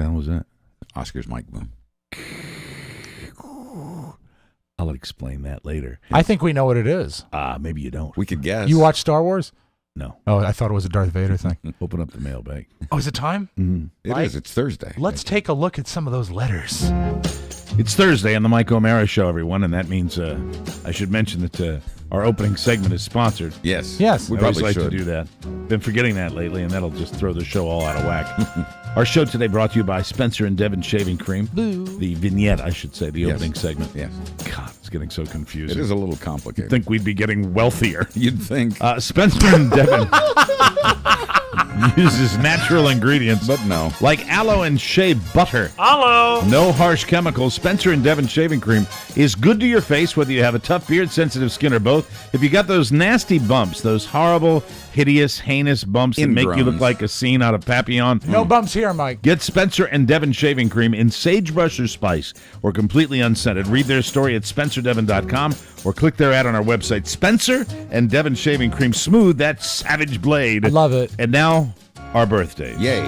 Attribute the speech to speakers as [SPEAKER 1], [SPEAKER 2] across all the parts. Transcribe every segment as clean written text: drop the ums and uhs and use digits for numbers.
[SPEAKER 1] the hell was that?
[SPEAKER 2] Oscar's mic boom.
[SPEAKER 1] I'll explain that later.
[SPEAKER 3] I think we know what it is.
[SPEAKER 1] Maybe you don't.
[SPEAKER 2] We could guess.
[SPEAKER 3] You watch Star Wars?
[SPEAKER 1] No.
[SPEAKER 3] Oh, I thought it was a Darth Vader thing.
[SPEAKER 1] Open up the mailbag.
[SPEAKER 3] Oh, is it time?
[SPEAKER 1] Mm-hmm.
[SPEAKER 2] It is. It's Thursday.
[SPEAKER 3] Let's take a look at some of those letters.
[SPEAKER 1] It's Thursday on the Mike O'Mara Show, everyone, and that means I should mention that our opening segment is sponsored.
[SPEAKER 2] Yes.
[SPEAKER 3] Yes.
[SPEAKER 1] We
[SPEAKER 2] We
[SPEAKER 1] always
[SPEAKER 2] probably
[SPEAKER 1] like
[SPEAKER 2] should.
[SPEAKER 1] to do that. Been forgetting that lately, and that'll just throw the show all out of whack. Our show today brought to you by Spencer and Devon Shaving Cream.
[SPEAKER 3] Boo.
[SPEAKER 1] The vignette, I should say, the
[SPEAKER 2] Yes.
[SPEAKER 1] opening segment.
[SPEAKER 2] Yes.
[SPEAKER 1] God, it's getting so confusing.
[SPEAKER 2] It is a little complicated.
[SPEAKER 1] You'd think we'd be getting wealthier.
[SPEAKER 2] You'd think.
[SPEAKER 1] Spencer and Devon uses natural ingredients,
[SPEAKER 2] But no.
[SPEAKER 1] like aloe and shea butter.
[SPEAKER 3] Hello.
[SPEAKER 1] No harsh chemicals. Spencer and Devon Shaving Cream is good to your face, whether you have a tough beard, sensitive skin, or both. If you got those nasty bumps, those horrible, hideous, heinous bumps that make you look
[SPEAKER 2] Ingrowns.
[SPEAKER 1] like a scene out of Papillon,
[SPEAKER 3] No bumps here, Mike.
[SPEAKER 1] get Spencer and Devon Shaving Cream in sagebrush or spice, or completely unscented. Read their story at SpencerDevon.com or click their ad on our website. Spencer and Devon Shaving Cream. Smooth that savage blade.
[SPEAKER 3] I love it.
[SPEAKER 1] And now, our birthdays.
[SPEAKER 2] Yay.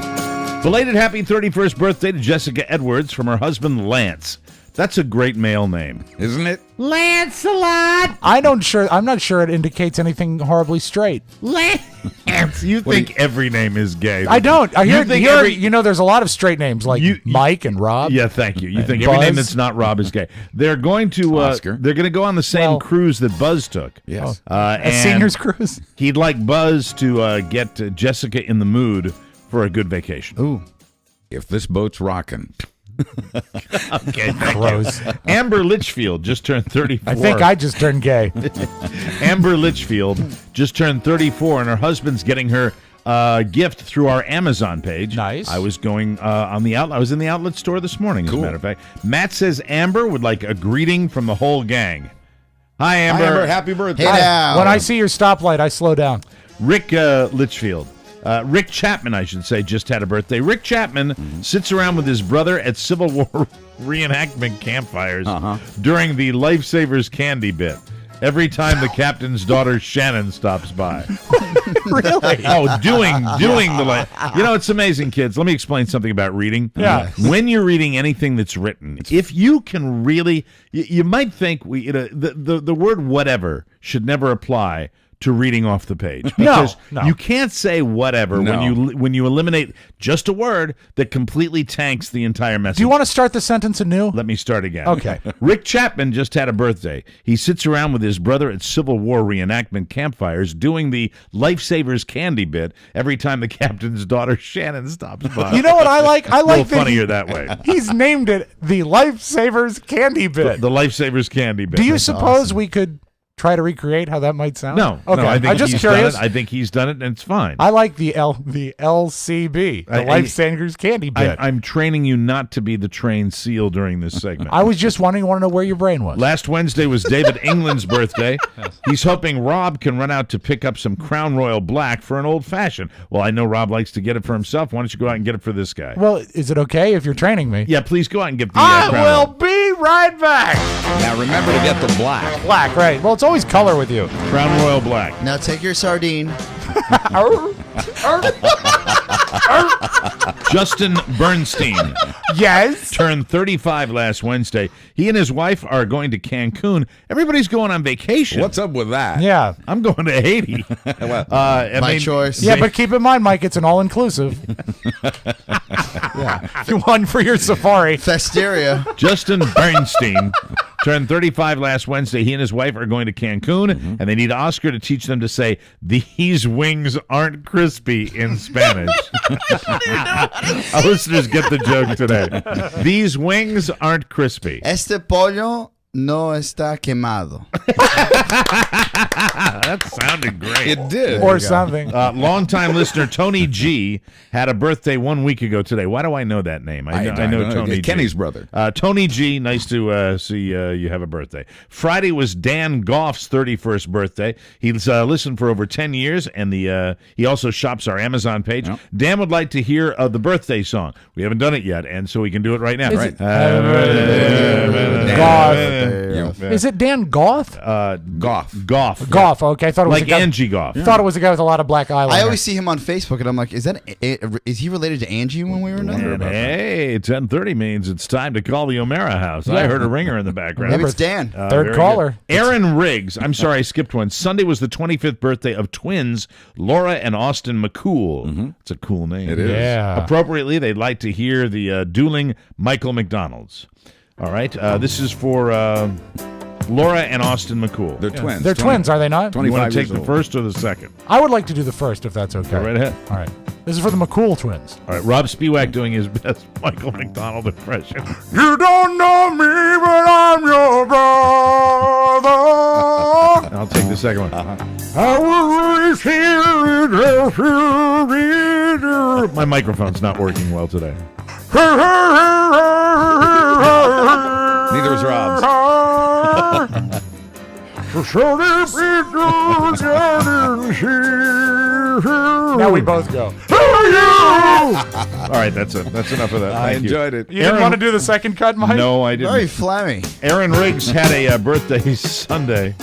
[SPEAKER 1] Belated happy 31st birthday to Jessica Edwards from her husband, Lance. That's a great male name.
[SPEAKER 2] Isn't it?
[SPEAKER 1] Lancelot!
[SPEAKER 3] I'm not sure it indicates anything horribly straight.
[SPEAKER 1] Lance! You think every name is gay.
[SPEAKER 3] I don't. I
[SPEAKER 1] You
[SPEAKER 3] hear,
[SPEAKER 1] think
[SPEAKER 3] there's a lot of straight names like Mike and Rob.
[SPEAKER 1] Yeah, thank you. You think every name
[SPEAKER 3] Buzz.
[SPEAKER 1] that's not Rob is gay. They're going to
[SPEAKER 2] Oscar.
[SPEAKER 1] They're going to go on the same
[SPEAKER 3] Well-
[SPEAKER 1] cruise that Buzz took.
[SPEAKER 2] Yes.
[SPEAKER 3] A
[SPEAKER 1] And
[SPEAKER 3] senior's cruise.
[SPEAKER 1] he'd like Buzz to get Jessica in the mood for a good vacation.
[SPEAKER 2] Ooh. If this boat's rocking.
[SPEAKER 1] Okay,
[SPEAKER 3] Gross.
[SPEAKER 1] Amber Litchfield just turned 34.
[SPEAKER 3] I think I just turned gay.
[SPEAKER 1] Amber Litchfield just turned 34, and her husband's getting her gift through our Amazon page.
[SPEAKER 3] Nice.
[SPEAKER 1] I was going on the outlet. I was in the outlet store this morning, as a
[SPEAKER 2] Cool.
[SPEAKER 1] matter of fact. Matt says Amber would like a greeting from the whole gang. Hi, Amber.
[SPEAKER 2] Hi, Amber. Happy birthday.
[SPEAKER 4] Hey now.
[SPEAKER 3] When I see your stoplight, I slow down.
[SPEAKER 1] Rick Litchfield. Rick Chapman, I should say, just had a birthday. Rick Chapman sits around with his brother at Civil War reenactment campfires during the Lifesavers candy bit. Every time the captain's daughter Shannon stops by.
[SPEAKER 3] Really?
[SPEAKER 1] Oh, doing the it's amazing, kids. Let me explain something about reading.
[SPEAKER 3] Yeah.
[SPEAKER 1] When you're reading anything that's written, if you can really, you might think the word whatever should never apply to reading off the page, because
[SPEAKER 3] No.
[SPEAKER 1] you can't say whatever when you eliminate just a word that completely tanks the entire message.
[SPEAKER 3] Do you want to start the sentence anew?
[SPEAKER 1] Let me start again.
[SPEAKER 3] Okay.
[SPEAKER 1] Rick Chapman just had a birthday. He sits around with his brother at Civil War reenactment campfires doing the Lifesavers candy bit every time the captain's daughter Shannon stops by.
[SPEAKER 3] You know what I like? I
[SPEAKER 1] a little
[SPEAKER 3] like that
[SPEAKER 1] funnier that way.
[SPEAKER 3] he's named it the Lifesavers Candy Bit.
[SPEAKER 1] The Lifesavers candy bit.
[SPEAKER 3] Do you suppose we could try to recreate how that might sound?
[SPEAKER 1] No.
[SPEAKER 3] Okay.
[SPEAKER 1] No, I think
[SPEAKER 3] I'm just
[SPEAKER 1] he's
[SPEAKER 3] curious.
[SPEAKER 1] done it. I think he's done it, and it's fine.
[SPEAKER 3] I like the LCB, the Lifesavers Candy Bit.
[SPEAKER 1] I'm training you not to be the trained seal during this segment.
[SPEAKER 3] I was just want to know where your brain was.
[SPEAKER 1] Last Wednesday was David England's birthday. He's hoping Rob can run out to pick up some Crown Royal Black for an old fashioned. Well, I know Rob likes to get it for himself. Why don't you go out and get it for this guy?
[SPEAKER 3] Well, is it okay if you're training me?
[SPEAKER 1] Yeah, please go out and get the
[SPEAKER 3] I
[SPEAKER 1] Crown
[SPEAKER 3] will
[SPEAKER 1] Royal.
[SPEAKER 3] be right back.
[SPEAKER 2] Now remember to get the black.
[SPEAKER 3] Black, right. Well, it's always color with you.
[SPEAKER 1] Crown Royal Black.
[SPEAKER 4] Now take your sardine.
[SPEAKER 1] Justin Bernstein
[SPEAKER 3] Yes.
[SPEAKER 1] turned 35 last Wednesday. He and his wife are going to Cancun. Everybody's going on vacation.
[SPEAKER 2] What's up with that?
[SPEAKER 3] Yeah.
[SPEAKER 1] I'm going to Haiti. And
[SPEAKER 4] My choice.
[SPEAKER 3] Yeah, but keep in mind, Mike, it's an all-inclusive. Yeah. One for your safari.
[SPEAKER 4] Festeria.
[SPEAKER 1] Justin Bernstein turned 35 last Wednesday. He and his wife are going to Cancun, and they need Oscar to teach them to say, "These wings aren't crispy" in Spanish. Our listeners get the joke today. These wings aren't crispy.
[SPEAKER 4] Este pollo no está quemado.
[SPEAKER 1] That sounded great.
[SPEAKER 2] It did.
[SPEAKER 3] Or something.
[SPEAKER 1] Longtime listener Tony G had a birthday 1 week ago today. Why do I know that name? I know Tony G.
[SPEAKER 2] Kenny's brother.
[SPEAKER 1] Tony G, nice to see you have a birthday. Friday was Dan Goff's 31st birthday. He's listened for over 10 years, and he also shops our Amazon page.
[SPEAKER 2] Yep.
[SPEAKER 1] Dan would like to hear the birthday song. We haven't done it yet, and so we can do it right now.
[SPEAKER 3] Is
[SPEAKER 1] Right.
[SPEAKER 3] it- Goff.
[SPEAKER 1] Yeah.
[SPEAKER 3] Is it Dan Goff?
[SPEAKER 2] Goff.
[SPEAKER 1] Goff.
[SPEAKER 3] Goff. Okay, I thought it was
[SPEAKER 1] Like
[SPEAKER 3] a guy.
[SPEAKER 1] Angie Goff.
[SPEAKER 3] Thought it was a guy with a lot of black eyeliner.
[SPEAKER 4] I always see him on Facebook, and I'm like, is he related to Angie when we were
[SPEAKER 1] And
[SPEAKER 4] young?
[SPEAKER 1] hey, 10:30 means it's time to call the O'Mara house. I heard a ringer in the background.
[SPEAKER 4] Maybe it's Dan.
[SPEAKER 3] Third
[SPEAKER 1] Very
[SPEAKER 3] caller.
[SPEAKER 1] good. Aaron Riggs. I'm sorry, I skipped one. Sunday was the 25th birthday of twins Laura and Austin McCool. It's a cool name.
[SPEAKER 2] It is.
[SPEAKER 3] Yeah.
[SPEAKER 1] Appropriately, they'd like to hear the dueling Michael McDonald's. All right. This is for Laura and Austin McCool.
[SPEAKER 2] They're twins.
[SPEAKER 3] They're twins, are they not?
[SPEAKER 1] You want
[SPEAKER 2] 25
[SPEAKER 1] to take
[SPEAKER 2] years
[SPEAKER 1] the
[SPEAKER 2] old.
[SPEAKER 1] first or the second?
[SPEAKER 3] I would like to do the first, if that's okay.
[SPEAKER 1] Go right ahead.
[SPEAKER 3] All right. This is for the McCool twins.
[SPEAKER 1] All right. Rob Spiewak doing his best Michael McDonald impression.
[SPEAKER 3] You don't know me, but I'm your brother.
[SPEAKER 1] I'll take the second one.
[SPEAKER 3] I was here.
[SPEAKER 1] My microphone's not working well today.
[SPEAKER 2] Neither is Rob's.
[SPEAKER 3] Now we both go.
[SPEAKER 1] All right, that's enough of that.
[SPEAKER 2] I
[SPEAKER 1] Thank you.
[SPEAKER 2] enjoyed it.
[SPEAKER 3] You didn't want to do the second cut, Mike?
[SPEAKER 1] No, I didn't.
[SPEAKER 4] Very flammy.
[SPEAKER 1] Aaron Riggs had a birthday Sunday.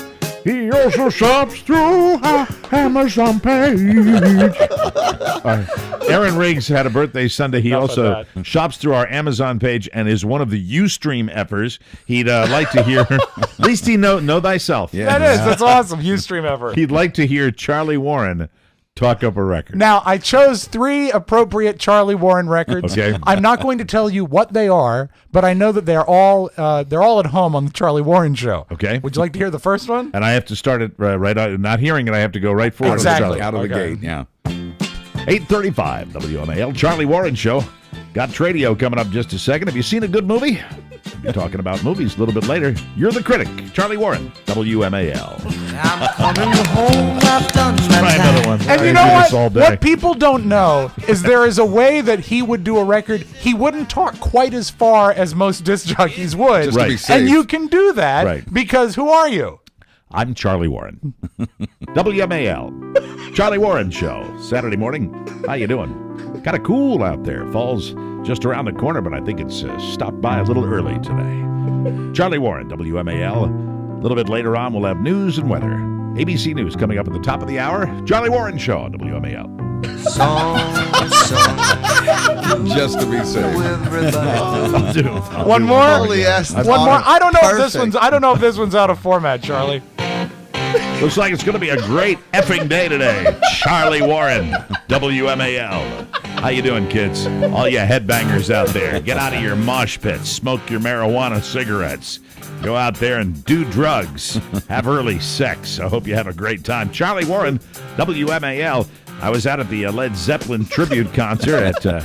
[SPEAKER 1] He also shops through our Amazon page. All right. Aaron Riggs had a birthday Sunday. He
[SPEAKER 3] Enough
[SPEAKER 1] also
[SPEAKER 3] of that.
[SPEAKER 1] shops through our Amazon page and is one of the Ustream effers. He'd like to hear, at least he know thyself.
[SPEAKER 2] Yeah.
[SPEAKER 3] That is. That's awesome. Ustream ever.
[SPEAKER 1] He'd like to hear Charlie Warren talk up a record.
[SPEAKER 3] Now, I chose 3 appropriate Charlie Warren records.
[SPEAKER 1] Okay.
[SPEAKER 3] I'm not going to tell you what they are, but I know that they're all at home on the Charlie Warren show.
[SPEAKER 1] Okay.
[SPEAKER 3] Would you like to hear the first one?
[SPEAKER 1] And I have to start it right out. Not hearing it, I have to go right forward.
[SPEAKER 3] Exactly.
[SPEAKER 2] Out of the
[SPEAKER 3] Okay.
[SPEAKER 2] gate, yeah.
[SPEAKER 1] 8:35 WMAL, Charlie Warren Show. Got Tradio coming up just a second. Have you seen a good movie? We'll be talking about movies a little bit later. You're the critic, Charlie Warren, WMAL.
[SPEAKER 5] I'm coming home, I've done my
[SPEAKER 1] Try another one.
[SPEAKER 3] And
[SPEAKER 1] I
[SPEAKER 3] you
[SPEAKER 1] can
[SPEAKER 3] know
[SPEAKER 1] do
[SPEAKER 3] what?
[SPEAKER 1] this all day.
[SPEAKER 3] What people don't know is there is a way that he would do a record. He wouldn't talk quite as far as most disc jockeys would.
[SPEAKER 2] Just to be
[SPEAKER 1] Right.
[SPEAKER 2] safe.
[SPEAKER 3] And you can do that
[SPEAKER 1] Right.
[SPEAKER 3] because who are you?
[SPEAKER 1] I'm Charlie Warren. WMAL, Charlie Warren Show, Saturday morning. How you doing? Kind of cool out there. Fall's just around the corner, but I think it's stopped by a little early today. Charlie Warren, WMAL. A little bit later on, we'll have news and weather. ABC News coming up at the top of the hour. Charlie Warren Show on WMAL.
[SPEAKER 2] Just to be safe.
[SPEAKER 1] I'll do.
[SPEAKER 3] One more.
[SPEAKER 4] Holy ass.
[SPEAKER 3] One more. I don't know if this
[SPEAKER 4] Perfect.
[SPEAKER 3] one's. I don't know if this one's out of format, Charlie.
[SPEAKER 1] Looks like it's going to be a great effing day today. Charlie Warren, WMAL. How you doing, kids? All you headbangers out there, get out of your mosh pits, smoke your marijuana cigarettes, go out there and do drugs, have early sex. I hope you have a great time. Charlie Warren, WMAL. I was out at the Led Zeppelin tribute concert at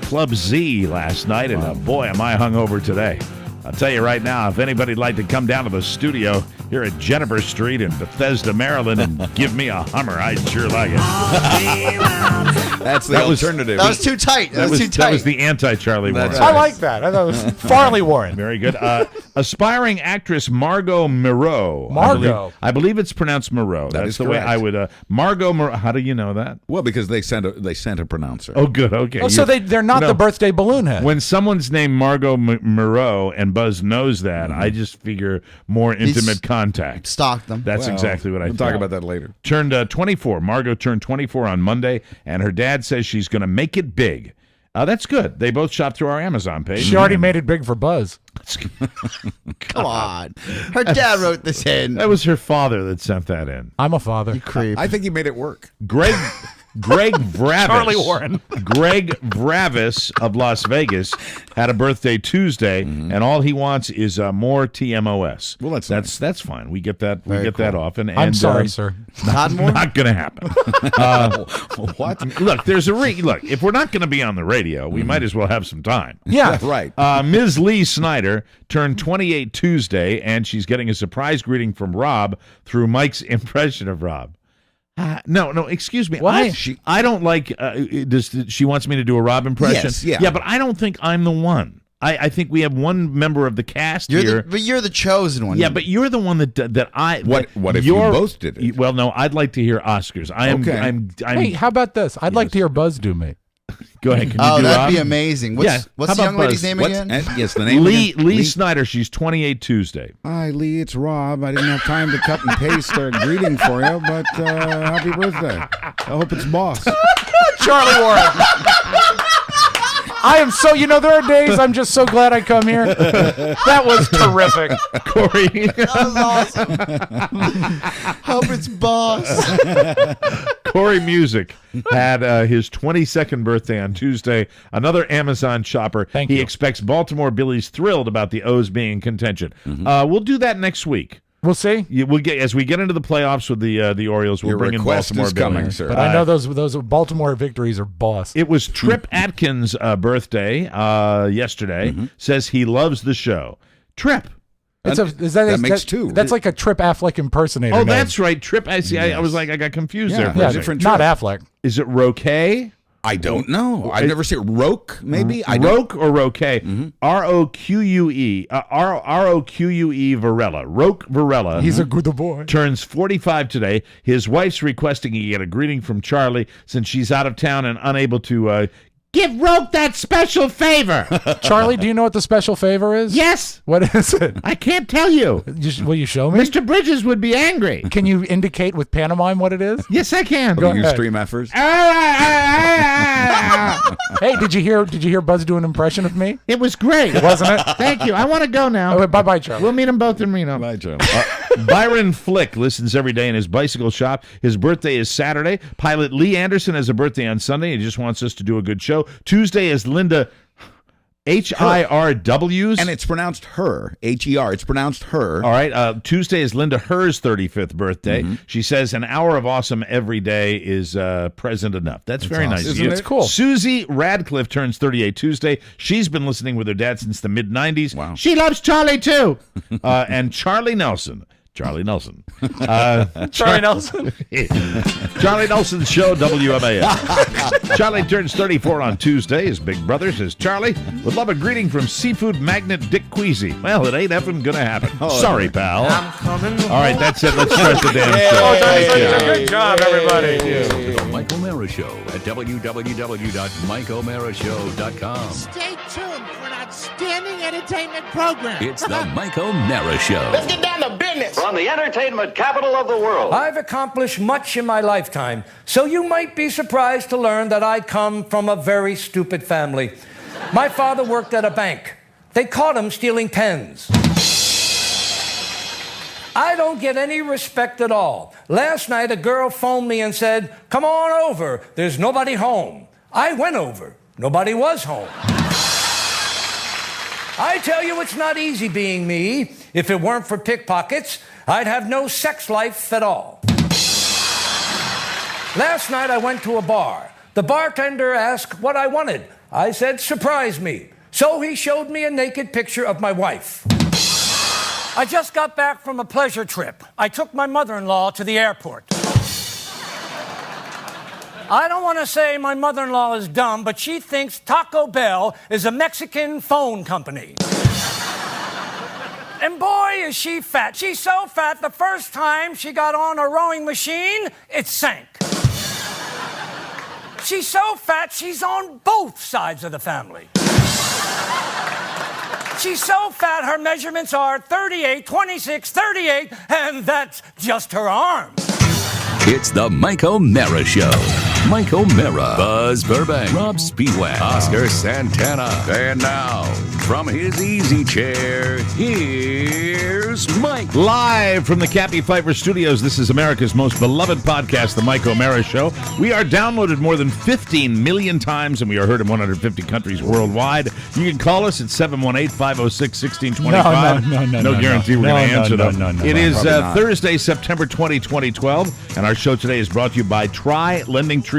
[SPEAKER 1] Club Z last night, and boy, am I hungover today. I'll tell you right now, if anybody'd like to come down to the studio here at Jennifer Street in Bethesda, Maryland, and give me a Hummer, I'd sure like it.
[SPEAKER 2] That's the
[SPEAKER 1] That was-
[SPEAKER 2] alternative.
[SPEAKER 4] That was too tight. That was too tight.
[SPEAKER 1] That was the anti-Charlie Warren.
[SPEAKER 2] That's
[SPEAKER 3] I like that. I thought it was Farley Warren.
[SPEAKER 1] Very good. Aspiring actress Margot Moreau.
[SPEAKER 3] Margot.
[SPEAKER 1] I believe it's pronounced Moreau. That's
[SPEAKER 2] is
[SPEAKER 1] the way
[SPEAKER 2] correct.
[SPEAKER 1] I would. Margot Moreau. How do you know that?
[SPEAKER 2] Well, because they sent a pronouncer.
[SPEAKER 1] Oh, good. Okay.
[SPEAKER 3] Oh, so they're not
[SPEAKER 1] No.
[SPEAKER 3] the birthday balloon head.
[SPEAKER 1] When someone's named Margot Moreau and Buzz knows that, I just figure more intimate contact.
[SPEAKER 4] Stalked them.
[SPEAKER 1] That's
[SPEAKER 2] Well,
[SPEAKER 1] exactly what I
[SPEAKER 2] We'll
[SPEAKER 1] thought.
[SPEAKER 2] talk about that later.
[SPEAKER 1] Turned 24. Margot turned 24 on Monday, and her dad says she's going to make it big. That's good. They both shop through our Amazon page.
[SPEAKER 3] She already made it big for Buzz.
[SPEAKER 4] Come on. Her dad wrote this in.
[SPEAKER 1] That was her father that sent that in.
[SPEAKER 3] I'm a father.
[SPEAKER 4] Creep.
[SPEAKER 2] I think he made it work.
[SPEAKER 1] Greg Vravis.
[SPEAKER 3] Charlie Warren.
[SPEAKER 1] Greg Vravis of Las Vegas had a birthday Tuesday, and all he wants is more TMOS.
[SPEAKER 2] Well,
[SPEAKER 1] that's fine. We get that. We
[SPEAKER 4] Very
[SPEAKER 1] get that off. And
[SPEAKER 3] I'm sorry, sir.
[SPEAKER 4] Todd Moore?
[SPEAKER 1] Not going to happen.
[SPEAKER 2] What?
[SPEAKER 1] Look, there's a look. If we're not going to be on the radio, we might as well have some time.
[SPEAKER 3] Yeah.
[SPEAKER 2] Right.
[SPEAKER 1] Ms. Lee Snyder turned 28 Tuesday, and she's getting a surprise greeting from Rob through Mike's impression of Rob. No, excuse me.
[SPEAKER 3] What?
[SPEAKER 1] I don't like. She wants me to do a Rob impression.
[SPEAKER 2] Yes, yeah.
[SPEAKER 1] Yeah, but I don't think I'm the one. I think we have one member of the cast here.
[SPEAKER 4] But you're the chosen one.
[SPEAKER 1] Yeah, but you're the one that I.
[SPEAKER 2] What if you both did it?
[SPEAKER 1] Well, no, I'd like to hear Oscars.
[SPEAKER 2] Okay.
[SPEAKER 1] I'm
[SPEAKER 3] Hey, how about this? I'd like to hear Buzz do me.
[SPEAKER 1] Go ahead. Can you
[SPEAKER 4] Oh,
[SPEAKER 1] do
[SPEAKER 4] that'd be
[SPEAKER 1] Rob?
[SPEAKER 4] amazing.
[SPEAKER 1] Yeah.
[SPEAKER 4] What's
[SPEAKER 1] How
[SPEAKER 4] the young
[SPEAKER 1] about
[SPEAKER 4] lady's
[SPEAKER 1] Buzz?
[SPEAKER 4] name
[SPEAKER 2] What's,
[SPEAKER 4] again?
[SPEAKER 2] yes, the name
[SPEAKER 1] Lee
[SPEAKER 2] again?
[SPEAKER 1] Lee Snyder. She's 28 Tuesday.
[SPEAKER 2] Hi, Lee. It's Rob. I didn't have time to cut and paste a greeting for you, but happy birthday. I hope it's boss.
[SPEAKER 3] Charlie Warren. I am so, there are days I'm just so glad I come here. That was terrific.
[SPEAKER 1] Corey.
[SPEAKER 4] That was awesome. Hope it's boss.
[SPEAKER 1] Corey Music had his 22nd birthday on Tuesday. Another Amazon shopper.
[SPEAKER 3] Thank
[SPEAKER 1] he
[SPEAKER 3] you.
[SPEAKER 1] expects Baltimore Billy's thrilled about the O's being in contention. We'll do that next week.
[SPEAKER 3] We'll see.
[SPEAKER 1] We'll get as we get into the playoffs with the Orioles. We'll
[SPEAKER 2] Your
[SPEAKER 1] bring in
[SPEAKER 2] request
[SPEAKER 1] Baltimore
[SPEAKER 2] is
[SPEAKER 1] Billy.
[SPEAKER 2] coming, sir.
[SPEAKER 3] But I know those Baltimore victories are boss.
[SPEAKER 1] It was Trip Atkins' birthday yesterday. Says he loves the show. Trip.
[SPEAKER 2] That makes two.
[SPEAKER 3] That's like a Trip Affleck impersonator.
[SPEAKER 1] Oh,
[SPEAKER 3] name.
[SPEAKER 1] that's right. Trip. I see. I was like, I got confused there. For a
[SPEAKER 3] Yeah,
[SPEAKER 1] second.
[SPEAKER 2] different
[SPEAKER 3] not
[SPEAKER 2] Trip.
[SPEAKER 3] Affleck.
[SPEAKER 1] Is it Roque?
[SPEAKER 2] I don't know. I've never seen Roque, maybe? I don't.
[SPEAKER 1] Roque or Roque? R-O-Q-U-E. R-O-Q-U-E Varela. Roque Varela.
[SPEAKER 3] He's a good boy.
[SPEAKER 1] Turns 45 today. His wife's requesting he get a greeting from Charlie since she's out of town and unable to give Roque that special favor.
[SPEAKER 3] Charlie, do you know what the special favor is?
[SPEAKER 1] Yes.
[SPEAKER 3] What is it?
[SPEAKER 1] I can't tell you.
[SPEAKER 3] Will you show me?
[SPEAKER 1] Mr. Bridges would be angry.
[SPEAKER 3] Can you indicate with pantomime what it is?
[SPEAKER 1] Yes, I can.
[SPEAKER 2] Go you
[SPEAKER 3] ahead.
[SPEAKER 2] stream efforts?
[SPEAKER 3] Hey, did you hear Buzz do an impression of me?
[SPEAKER 1] It was great.
[SPEAKER 3] Wasn't it?
[SPEAKER 1] Thank you. I want to go now.
[SPEAKER 3] Oh, bye-bye, Charlie.
[SPEAKER 1] We'll meet them both in Reno.
[SPEAKER 2] Bye, Joe.
[SPEAKER 1] Byron Flick listens every day in his bicycle shop. His birthday is Saturday. Pilot Lee Anderson has a birthday on Sunday. He just wants us to do a good show. Tuesday is Linda Hirw's.
[SPEAKER 2] And it's pronounced her, H-E-R. It's pronounced her.
[SPEAKER 1] All right. Tuesday is Linda Her's 35th birthday. She says an hour of awesome every day is present enough. That's very nice.
[SPEAKER 2] Isn't it?
[SPEAKER 3] It's cool.
[SPEAKER 1] Susie Radcliffe turns 38 Tuesday. She's been listening with her dad since the mid-90s.
[SPEAKER 2] Wow.
[SPEAKER 1] She loves Charlie, too. And Charlie Nelson. Charlie Nelson.
[SPEAKER 3] Charlie Nelson.
[SPEAKER 1] Charlie Nelson's show, WMAS. Charlie turns 34 on Tuesday. His big brother says, Charlie, would love a greeting from seafood magnate Dick Queasy. Well, it ain't effing gonna happen. Sorry, pal.
[SPEAKER 5] I'm coming home.
[SPEAKER 1] All right, that's it. Let's start the damn show.
[SPEAKER 3] Good job, everybody.
[SPEAKER 6] The Mike O'Mara Show at www.mikeomarashow.com.
[SPEAKER 7] Stay tuned for an outstanding entertainment program.
[SPEAKER 6] It's the Mike O'Mara Show.
[SPEAKER 8] Let's get down to business.
[SPEAKER 9] From the entertainment capital of the world.
[SPEAKER 10] I've accomplished much in my lifetime, so you might be surprised to learn that I come from a very stupid family. My father worked at a bank. They caught him stealing pens. I don't get any respect at all. Last night, a girl phoned me and said, "Come on over. There's nobody home." I went over. Nobody was home. I tell you, it's not easy being me. If it weren't for pickpockets, I'd have no sex life at all. Last night I went to a bar. The bartender asked what I wanted. I said, "Surprise me." So he showed me a naked picture of my wife. I just got back from a pleasure trip. I took my mother-in-law to the airport. I don't want to say my mother-in-law is dumb, but she thinks Taco Bell is a Mexican phone company. And boy, is she fat. She's so fat, the first time she got on a rowing machine, it sank. She's so fat, she's on both sides of the family. She's so fat, her measurements are 38, 26, 38, and that's just her arm.
[SPEAKER 6] It's the Mike O'Mara Show. Mike O'Mara, Buzz Burbank, Rob Speedwagon, Oscar Santana. And now, from his easy chair, here's Mike.
[SPEAKER 1] Live from the Cappy Pfeiffer Studios, this is America's most beloved podcast, The Mike O'Mara Show. We are downloaded more than 15 million times, and we are heard in 150 countries worldwide. You can call us at 718-506-1625. No guarantee we're going to answer them. It is Thursday, September 20, 2012, and our show today is brought to you by TryLendingTree.com.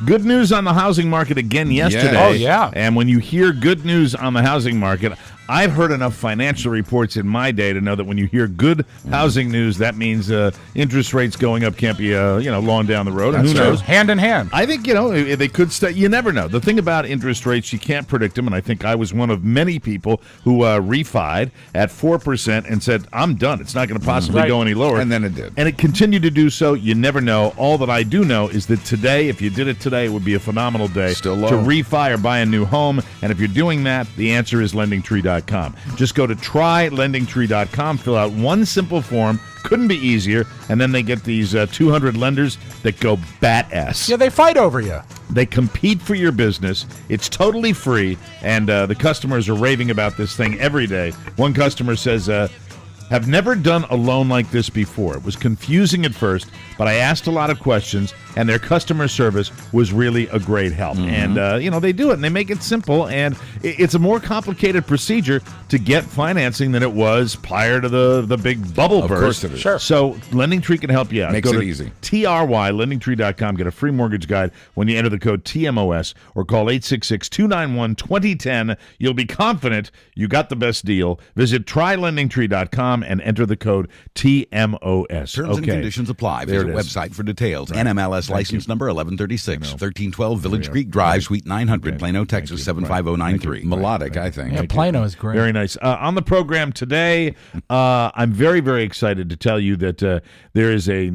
[SPEAKER 1] Good news on the housing market again yesterday.
[SPEAKER 3] Oh, yeah.
[SPEAKER 1] And when you hear good news on the housing market, I've heard enough financial reports in my day to know that when you hear good housing news, that means interest rates going up can't be long down the road. And who knows?
[SPEAKER 3] Hand in hand.
[SPEAKER 1] I think they could stay. You never know. The thing about interest rates, you can't predict them, and I think I was one of many people who refied at 4% and said, "I'm done. It's not going to possibly go any lower."
[SPEAKER 2] And then it did,
[SPEAKER 1] and it continued to do so. You never know. All that I do know is that today, if you did it today, it would be a phenomenal day
[SPEAKER 2] Still low.
[SPEAKER 1] to refi or buy a new home. And if you're doing that, the answer is LendingTree.com. Just go to trylendingtree.com, fill out one simple form. Couldn't be easier. And then they get these 200 lenders that go bat-ass.
[SPEAKER 3] Yeah, they fight over you.
[SPEAKER 1] They compete for your business. It's totally free. And the customers are raving about this thing every day. One customer says, have never done a loan like this before. It was confusing at first, but I asked a lot of questions, and their customer service was really a great help. And, they do it, and they make it simple, and it's a more complicated procedure to get financing than it was prior to the big bubble burst.
[SPEAKER 2] Of course it is.
[SPEAKER 3] Sure.
[SPEAKER 1] So LendingTree can help you out.
[SPEAKER 2] Makes
[SPEAKER 1] Go
[SPEAKER 2] it
[SPEAKER 1] to
[SPEAKER 2] easy.
[SPEAKER 1] trylendingtree.com. Get a free mortgage guide when you enter the code TMOS or call 866-291-2010. You'll be confident you got the best deal. Visit trylendingtree.com and enter the code TMOS.
[SPEAKER 8] Terms and conditions apply.
[SPEAKER 1] There
[SPEAKER 8] Visit
[SPEAKER 1] it is.
[SPEAKER 8] website for details. NMLS license number 1136, 1312 Village Creek Drive, Suite 900, Plano, Texas 75093.
[SPEAKER 2] Melodic, I think.
[SPEAKER 3] Yeah, Plano is great.
[SPEAKER 1] Very nice. On the program today, I'm very, very excited to tell you that there is a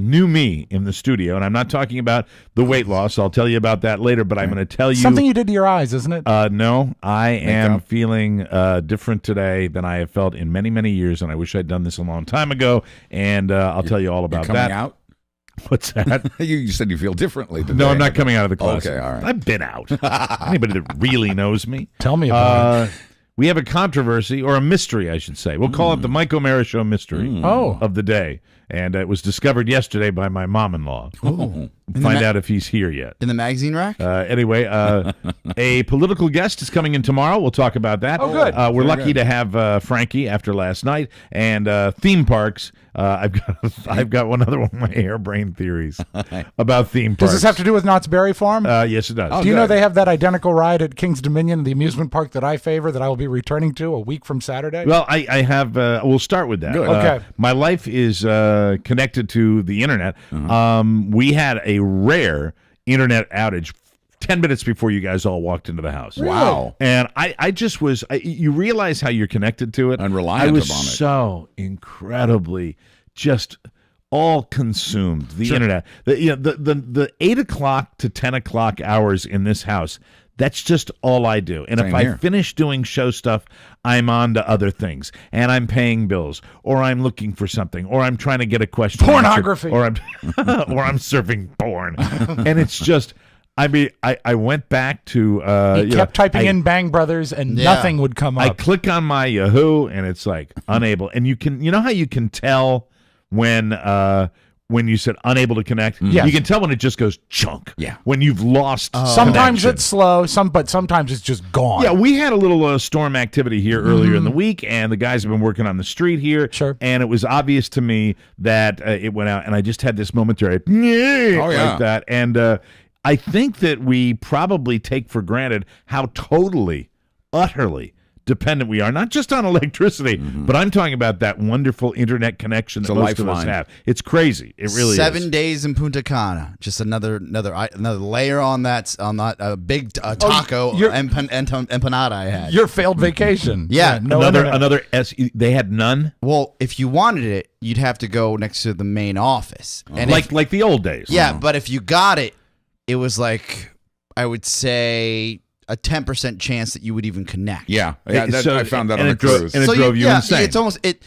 [SPEAKER 1] new me in the studio, and I'm not talking about the weight loss. I'll tell you about that later, but I'm going to tell you
[SPEAKER 3] Something you did to your eyes, isn't it?
[SPEAKER 1] No, I am feeling different today than I have felt in many, many years, and I wish I'd done this a long time ago. And I'll tell you all about
[SPEAKER 2] coming
[SPEAKER 1] that.
[SPEAKER 2] out?
[SPEAKER 1] What's that?
[SPEAKER 2] You said you feel differently today.
[SPEAKER 1] No, I'm not coming out of the closet.
[SPEAKER 2] Okay, all right.
[SPEAKER 1] I've been out. Anybody that really knows me.
[SPEAKER 3] Tell me about it.
[SPEAKER 1] We have a controversy, or a mystery, I should say. We'll call it the Mike O'Mara Show mystery of the day. And it was discovered yesterday by my mom-in-law.
[SPEAKER 4] Oh.
[SPEAKER 1] Find out if he's here yet.
[SPEAKER 4] In the magazine rack?
[SPEAKER 1] Anyway, a political guest is coming in tomorrow. We'll talk about that.
[SPEAKER 3] Oh, good.
[SPEAKER 1] We're
[SPEAKER 2] Very
[SPEAKER 1] lucky
[SPEAKER 2] good.
[SPEAKER 1] to have Frankie after last night. And theme parks. I've got one other one of my harebrained theories about theme parks.
[SPEAKER 3] Does this have to do with Knott's Berry Farm?
[SPEAKER 1] Yes, it does.
[SPEAKER 3] Do you know they have that identical ride at King's Dominion, the amusement park that I favor, that I will be returning to a week from Saturday?
[SPEAKER 1] Well, I have. We'll start with that.
[SPEAKER 2] Good.
[SPEAKER 3] Okay.
[SPEAKER 1] My life is connected to the internet. We had a rare internet outage 10 minutes before you guys all walked into the house.
[SPEAKER 2] Wow.
[SPEAKER 1] And I just was. You realize how you're connected to it.
[SPEAKER 2] And reliant
[SPEAKER 1] I was
[SPEAKER 2] upon it.
[SPEAKER 1] so incredibly just all consumed. The internet. The 8 o'clock to 10 o'clock hours in this house. That's just all I do. And
[SPEAKER 2] Same
[SPEAKER 1] if I
[SPEAKER 2] here.
[SPEAKER 1] finish doing show stuff, I'm on to other things. And I'm paying bills, or I'm looking for something, or I'm trying to get a question
[SPEAKER 3] Pornography.
[SPEAKER 1] answered, or I'm surfing porn. And it's just, I mean, I went back to
[SPEAKER 3] he kept typing in Bang Brothers, and nothing would come
[SPEAKER 1] I
[SPEAKER 3] up.
[SPEAKER 1] click on my Yahoo, and it's like unable. And you know how you can tell when you said unable to connect?
[SPEAKER 3] Yes.
[SPEAKER 1] You can tell when it just goes chunk.
[SPEAKER 2] Yeah.
[SPEAKER 1] When you've lost
[SPEAKER 3] Sometimes
[SPEAKER 1] connection.
[SPEAKER 3] it's slow, but sometimes it's just gone.
[SPEAKER 1] Yeah, we had a little storm activity here earlier in the week, and the guys have been working on the street here.
[SPEAKER 3] Sure.
[SPEAKER 1] And it was obvious to me that it went out, and I just had this momentary like that. And I think that we probably take for granted how totally, utterly dependent we are, not just on electricity, but I'm talking about that wonderful internet connection that
[SPEAKER 2] a
[SPEAKER 1] most of us
[SPEAKER 2] lifeline.
[SPEAKER 1] have. It's crazy. It really is.
[SPEAKER 4] 7 days in Punta Cana. Just another layer on that big taco empanada I had.
[SPEAKER 3] Your failed vacation.
[SPEAKER 4] Yeah,
[SPEAKER 3] no internet.
[SPEAKER 1] Another they had none,
[SPEAKER 4] Well, if you wanted it, you'd have to go next to the main office. And
[SPEAKER 1] like the old days.
[SPEAKER 4] yeah, but if you got it, it was like, I would say, a 10% chance that you would even connect.
[SPEAKER 2] Yeah,
[SPEAKER 1] So-
[SPEAKER 2] I found that
[SPEAKER 1] and
[SPEAKER 2] on
[SPEAKER 1] it
[SPEAKER 2] the
[SPEAKER 1] drove-
[SPEAKER 2] cruise.
[SPEAKER 1] and it drove you insane.
[SPEAKER 4] It's almost it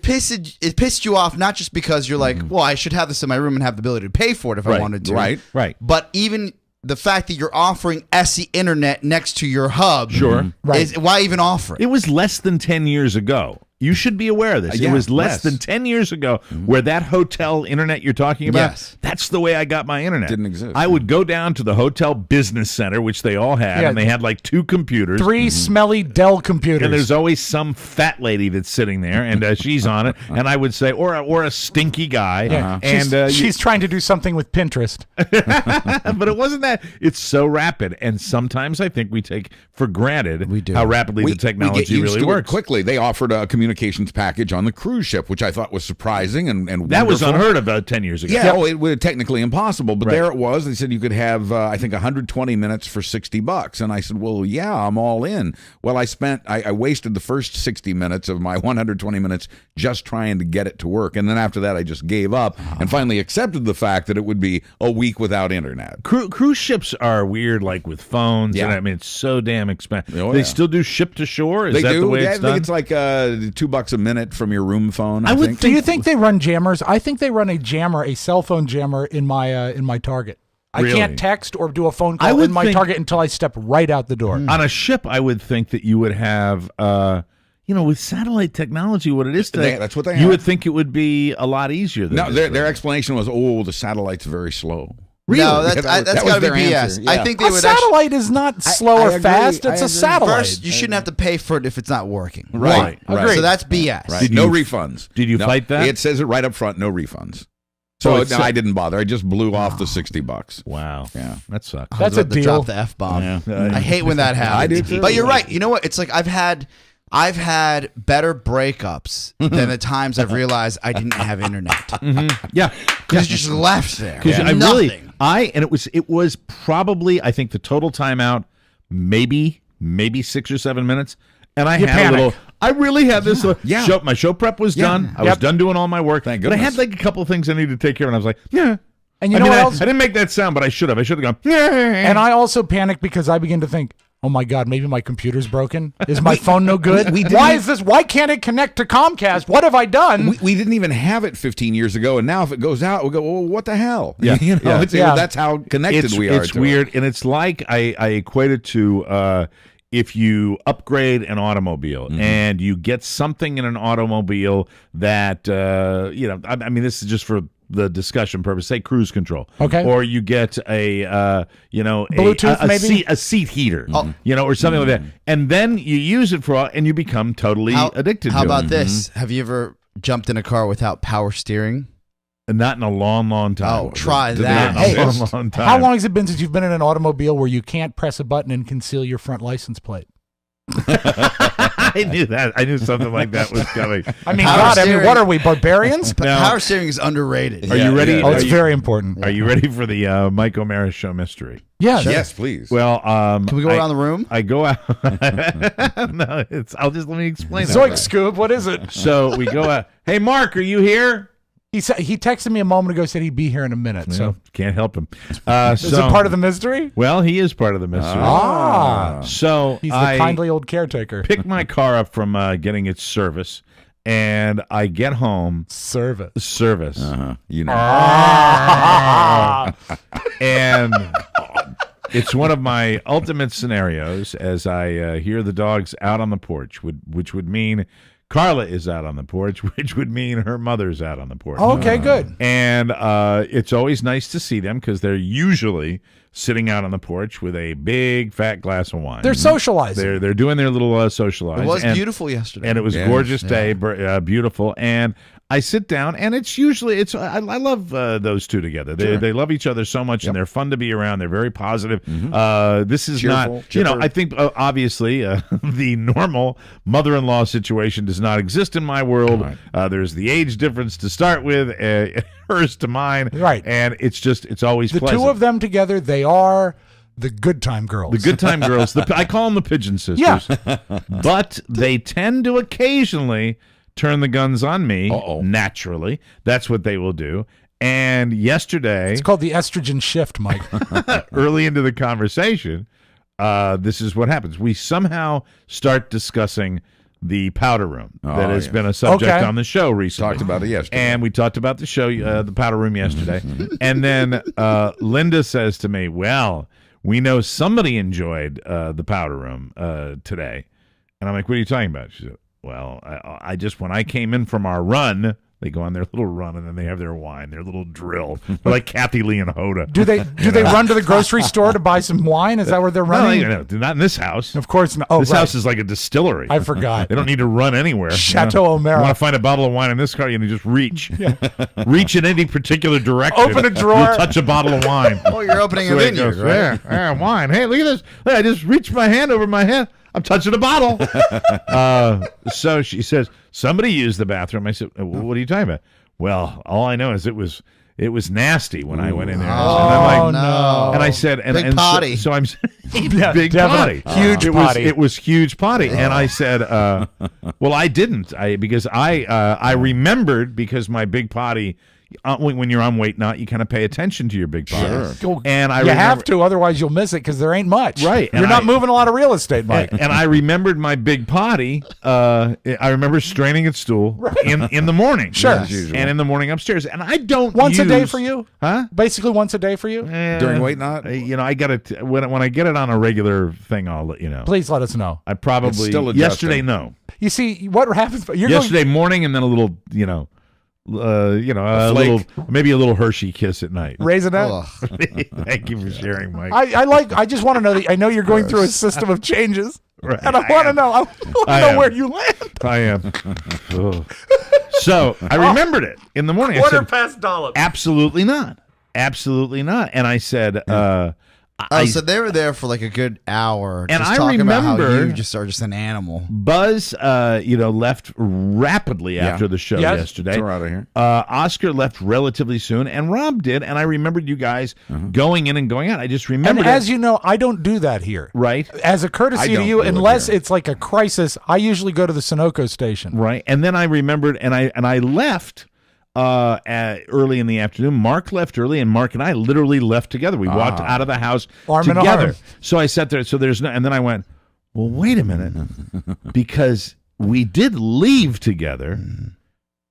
[SPEAKER 4] pissed you off, not just because you're like, well, I should have this in my room and have the ability to pay for it if I wanted to.
[SPEAKER 2] Right.
[SPEAKER 4] But even the fact that you're offering SE Internet next to your hub,
[SPEAKER 1] Sure.
[SPEAKER 3] Right.
[SPEAKER 4] is why even offer it?
[SPEAKER 1] It was less than 10 years ago. You should be aware of this. It was less than 10 years ago where that hotel internet you're talking about, that's the way I got my internet.
[SPEAKER 2] Didn't exist.
[SPEAKER 1] I would go down to the hotel business center, which they all had, and they had like 2 computers.
[SPEAKER 3] 3 smelly Dell computers.
[SPEAKER 1] And there's always some fat lady that's sitting there, and she's on it. And I would say, or a stinky guy.
[SPEAKER 3] Yeah.
[SPEAKER 1] And
[SPEAKER 3] she's trying to do something with Pinterest.
[SPEAKER 1] But it wasn't that. It's so rapid. And sometimes I think we take for granted how rapidly the technology really works.
[SPEAKER 2] Quickly, they offered a communications package on the cruise ship, which I thought was surprising and
[SPEAKER 1] that was
[SPEAKER 2] wonderful.
[SPEAKER 1] unheard of about 10 years ago.
[SPEAKER 2] Yeah, it was technically impossible, but there it was. They said you could have, I think, 120 minutes for $60, and I said, well, yeah, I'm all in. Well, I wasted the first 60 minutes of my 120 minutes just trying to get it to work, and then after that, I just gave up and finally accepted the fact that it would be a week without internet.
[SPEAKER 1] Cruise ships are weird, like with phones.
[SPEAKER 2] Yeah.
[SPEAKER 1] And I mean, it's so damn expensive.
[SPEAKER 2] Oh,
[SPEAKER 1] they still do ship to shore? Is that the way it's done?
[SPEAKER 2] I think it's like $2 a minute from your room phone. I think.
[SPEAKER 3] Do you think they run jammers? I think they run a cell phone jammer in my Target. I can't text or do a phone call in my Target until I step right out the door.
[SPEAKER 1] On a ship, I would think that you would have, with satellite technology, what it is today,
[SPEAKER 2] that's what they
[SPEAKER 1] you
[SPEAKER 2] have.
[SPEAKER 1] would think it would be a lot easier. Than
[SPEAKER 2] No, their explanation was, the satellite's very slow.
[SPEAKER 4] Really? No, that's got to be BS.
[SPEAKER 2] Answer. Yeah.
[SPEAKER 4] I think they would
[SPEAKER 3] satellite is not slow or fast. It's a satellite.
[SPEAKER 4] First, you shouldn't have to pay for it if it's not working.
[SPEAKER 2] Right.
[SPEAKER 4] So that's BS.
[SPEAKER 2] Right. No refunds.
[SPEAKER 1] Did you fight that?
[SPEAKER 2] It says it right up front, no refunds. So I didn't bother. I just blew off the $60.
[SPEAKER 1] Wow.
[SPEAKER 2] Yeah.
[SPEAKER 1] That sucks.
[SPEAKER 3] That's a deal.
[SPEAKER 4] Drop the F-bomb. I hate when that happens.
[SPEAKER 2] I do too.
[SPEAKER 4] But you're right. You know what? It's like I've had better breakups than the times I've realized I didn't have internet.
[SPEAKER 1] Yeah.
[SPEAKER 4] Because you just left there.
[SPEAKER 1] Because it was probably, I think the total timeout, maybe 6 or 7 minutes. And I really had this. Show, my show prep was done. I was done doing all my work.
[SPEAKER 2] Thank
[SPEAKER 1] but I
[SPEAKER 2] goodness.
[SPEAKER 1] had like a couple of things I needed to take care of. And I was like, yeah.
[SPEAKER 3] And you know what else?
[SPEAKER 1] I didn't make that sound, but I should have. I should have gone, yeah.
[SPEAKER 3] And I also panicked because I begin to think, oh my God, maybe my computer's broken. Is my phone no good? Why is this? Why can't it connect to Comcast? What have I done?
[SPEAKER 2] We didn't even have it 15 years ago, and now if it goes out, we go, well, what the hell?
[SPEAKER 1] Yeah.
[SPEAKER 2] That's how connected we are.
[SPEAKER 1] It's weird, and it's like I equate it to if you upgrade an automobile and you get something in an automobile that I mean, this is just for the discussion purpose, say cruise control,
[SPEAKER 3] okay,
[SPEAKER 1] or you get a
[SPEAKER 3] Bluetooth, maybe
[SPEAKER 1] a seat heater, or something like that, and then you use it and you become totally addicted to it.
[SPEAKER 4] How about this? Have you ever jumped in a car without power steering?
[SPEAKER 1] Not in a long, long time.
[SPEAKER 4] Oh, try that.
[SPEAKER 1] Hey, long time.
[SPEAKER 3] How long has it been since you've been in an automobile where you can't press a button and conceal your front license plate?
[SPEAKER 1] I knew that. I knew something like that was coming.
[SPEAKER 3] I mean, what are we, barbarians?
[SPEAKER 4] Power steering is underrated.
[SPEAKER 1] Are you ready?
[SPEAKER 3] Oh, it's very important.
[SPEAKER 1] Are you ready for the Mike O'Mara Show mystery?
[SPEAKER 3] Yeah.
[SPEAKER 2] Sure. Yes, please.
[SPEAKER 1] Well,
[SPEAKER 4] can we go around the room?
[SPEAKER 1] I go out. No, let me explain.
[SPEAKER 3] Zoink, Scoob, what is it?
[SPEAKER 1] So we go out. Hey, Mark, are you here?
[SPEAKER 3] He texted me a moment ago, said he'd be here in a minute.
[SPEAKER 1] Yeah,
[SPEAKER 3] so
[SPEAKER 1] can't help him.
[SPEAKER 3] Is it part of the mystery?
[SPEAKER 1] Well, he is part of the mystery. So
[SPEAKER 3] he's the kindly old caretaker.
[SPEAKER 1] Pick my car up from getting its service, and I get home.
[SPEAKER 3] Service.
[SPEAKER 2] You know.
[SPEAKER 1] And it's one of my ultimate scenarios as I hear the dogs out on the porch, which would mean Carla is out on the porch, which would mean her mother's out on the porch.
[SPEAKER 3] Okay, good.
[SPEAKER 1] And it's always nice to see them because they're usually sitting out on the porch with a big fat glass of wine.
[SPEAKER 3] They're socializing.
[SPEAKER 1] They're doing their little socializing.
[SPEAKER 4] It was beautiful yesterday.
[SPEAKER 1] And it was a gorgeous day, beautiful. And I sit down, and it's usually I love those two together. They love each other so much, and they're fun to be around. They're very positive. This is
[SPEAKER 2] cheerful,
[SPEAKER 1] not, I think obviously the normal mother-in-law situation does not exist in my world. Right. There's the age difference to start with, hers to mine,
[SPEAKER 3] right?
[SPEAKER 1] And it's always
[SPEAKER 3] the
[SPEAKER 1] pleasant.
[SPEAKER 3] Two of them together. They are the good time girls.
[SPEAKER 1] The good time girls. I call them the pigeon sisters.
[SPEAKER 3] Yeah.
[SPEAKER 1] But they tend to occasionally turn the guns on me. Naturally. That's what they will do. And yesterday,
[SPEAKER 3] it's called the estrogen shift, Mike.
[SPEAKER 1] Early into the conversation, this is what happens. We somehow start discussing the powder room that has been a subject on the show recently.
[SPEAKER 2] Talked about it yesterday.
[SPEAKER 1] And we talked about the show, the powder room yesterday. And then Linda says to me, well, we know somebody enjoyed the powder room today. And I'm like, what are you talking about? She said, Well, I just, when I came in from our run, they go on their little run and then they have their wine, their little drill. They're like Kathy Lee and Hoda.
[SPEAKER 3] Do they run to the grocery store to buy some wine? Is that where they're running?
[SPEAKER 1] No, not in this house.
[SPEAKER 3] Of course not. Oh,
[SPEAKER 1] this house is like a distillery.
[SPEAKER 3] I forgot.
[SPEAKER 1] They don't need to run anywhere.
[SPEAKER 3] Chateau O'Mara.
[SPEAKER 1] You want to find a bottle of wine in this car, you just reach. Reach in any particular direction.
[SPEAKER 3] Open a drawer.
[SPEAKER 1] You'll touch a bottle of wine.
[SPEAKER 4] Oh, you're opening a vineyard, right?
[SPEAKER 1] Yeah, wine. Hey, look at this. Hey, I just reached my hand over my head. I'm touching a bottle. So she says, somebody used the bathroom. I said, what are you talking about? Well, all I know is it was nasty when I went in there. And I'm like,
[SPEAKER 4] no.
[SPEAKER 1] And I said,
[SPEAKER 4] big potty.
[SPEAKER 1] So I'm
[SPEAKER 3] Yeah,
[SPEAKER 1] big
[SPEAKER 3] definitely.
[SPEAKER 1] potty.
[SPEAKER 3] Huge potty.
[SPEAKER 1] It was huge potty. And I said, well, I didn't. Because I remembered, because my big potty, when you're on Wait Not, you kind of pay attention to your big potty.
[SPEAKER 3] Sure.
[SPEAKER 1] And
[SPEAKER 3] you have to, otherwise you'll miss it because there ain't much.
[SPEAKER 1] Right.
[SPEAKER 3] You're not moving a lot of real estate, Mike.
[SPEAKER 1] And I remembered my big potty. I remember straining its stool in the morning.
[SPEAKER 3] Sure.
[SPEAKER 1] And in the morning upstairs. And I don't
[SPEAKER 3] Once a day for you?
[SPEAKER 1] Huh?
[SPEAKER 3] Basically once a day for you?
[SPEAKER 2] During Wait Not?
[SPEAKER 1] I got it when I get it on a regular thing, I'll let you know.
[SPEAKER 3] Please let us know.
[SPEAKER 1] I probably
[SPEAKER 2] It's still adjusting.
[SPEAKER 1] yesterday, no.
[SPEAKER 3] You see, what happens?
[SPEAKER 1] Yesterday morning, and then a little, maybe a little Hershey kiss at night.
[SPEAKER 3] Raisinette?
[SPEAKER 1] Thank you for sharing, Mike.
[SPEAKER 3] I just want to know I know you're going through a system of changes.
[SPEAKER 1] Right.
[SPEAKER 3] And I want to know. I want to know where you land.
[SPEAKER 1] I am. So I remembered it in the morning. I said,
[SPEAKER 3] past dollop.
[SPEAKER 1] absolutely not. Absolutely not. And I said,
[SPEAKER 4] so they were there for like a good hour,
[SPEAKER 1] And
[SPEAKER 4] just
[SPEAKER 1] I
[SPEAKER 4] talking about how
[SPEAKER 1] remember-
[SPEAKER 4] you just are just an animal.
[SPEAKER 1] Buzz, left rapidly after the show
[SPEAKER 3] Yes.
[SPEAKER 1] yesterday.
[SPEAKER 2] We're out of here.
[SPEAKER 1] Oscar left relatively soon, and Rob did. And I remembered you guys going in and going out. I just remembered
[SPEAKER 3] And as
[SPEAKER 1] it.
[SPEAKER 3] you know, I don't do that here.
[SPEAKER 1] Right.
[SPEAKER 3] As a
[SPEAKER 2] I
[SPEAKER 3] courtesy to
[SPEAKER 2] don't
[SPEAKER 3] you,
[SPEAKER 2] do it
[SPEAKER 3] unless
[SPEAKER 2] here.
[SPEAKER 3] it's like a crisis, I usually go to the Sunoco station.
[SPEAKER 1] Right. And then I remembered, and I left early in the afternoon. Mark left early, and Mark and I literally left together. We walked out of the house
[SPEAKER 3] Arm in
[SPEAKER 1] together.
[SPEAKER 3] arm.
[SPEAKER 1] So I sat there. So there's no, and then I went, well, wait a minute, because we did leave together,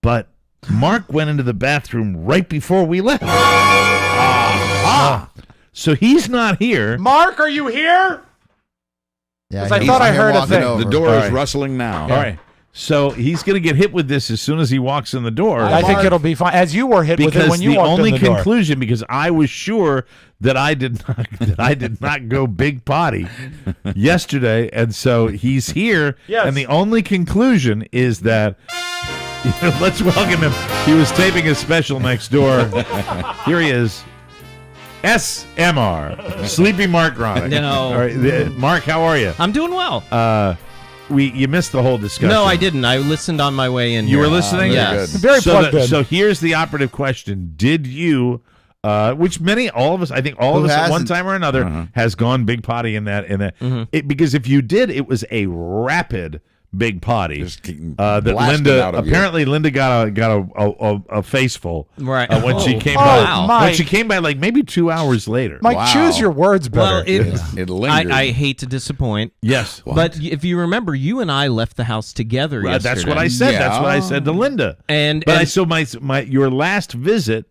[SPEAKER 1] but Mark went into the bathroom right before we left. So he's not here.
[SPEAKER 3] Mark, are you here?
[SPEAKER 4] Yeah,
[SPEAKER 3] 'Cause I thought I heard a
[SPEAKER 4] walking
[SPEAKER 3] thing.
[SPEAKER 4] over.
[SPEAKER 2] The door
[SPEAKER 1] All
[SPEAKER 2] is
[SPEAKER 1] right.
[SPEAKER 2] rustling now.
[SPEAKER 1] All right. So he's going to get hit with this as soon as he walks in the door.
[SPEAKER 3] I think it'll be fine. As you were hit with it
[SPEAKER 1] Because
[SPEAKER 3] when you
[SPEAKER 1] the
[SPEAKER 3] walked
[SPEAKER 1] only
[SPEAKER 3] in the door.
[SPEAKER 1] conclusion, because I was sure that I did not go big potty yesterday, and so he's here.
[SPEAKER 3] Yes.
[SPEAKER 1] And the only conclusion is that let's welcome him. He was taping his special next door. Here he is. SMR, Sleepy Mark Ronick.
[SPEAKER 11] No.
[SPEAKER 1] All right, Mark, how are you?
[SPEAKER 11] I'm doing well.
[SPEAKER 1] You missed the whole discussion.
[SPEAKER 11] No, I didn't. I listened on my way in.
[SPEAKER 1] You
[SPEAKER 11] here.
[SPEAKER 1] were listening?
[SPEAKER 11] Yes.
[SPEAKER 3] Very plugged in.
[SPEAKER 1] So here's the operative question. Did you, which all of us, I think all of us at one time or another has gone big potty in that. Because if you did, it was a rapid big potty that Linda got a face full
[SPEAKER 11] Right.
[SPEAKER 1] when she came
[SPEAKER 11] wow.
[SPEAKER 1] by. When she came by, like maybe 2 hours later.
[SPEAKER 3] Mike, choose your words better.
[SPEAKER 11] Well,
[SPEAKER 2] It lingered.
[SPEAKER 11] I hate to disappoint.
[SPEAKER 1] Yes.
[SPEAKER 11] But if you remember, you and I left the house together yesterday.
[SPEAKER 1] That's what I said.
[SPEAKER 2] Yeah.
[SPEAKER 1] That's what I said to Linda. Your last visit,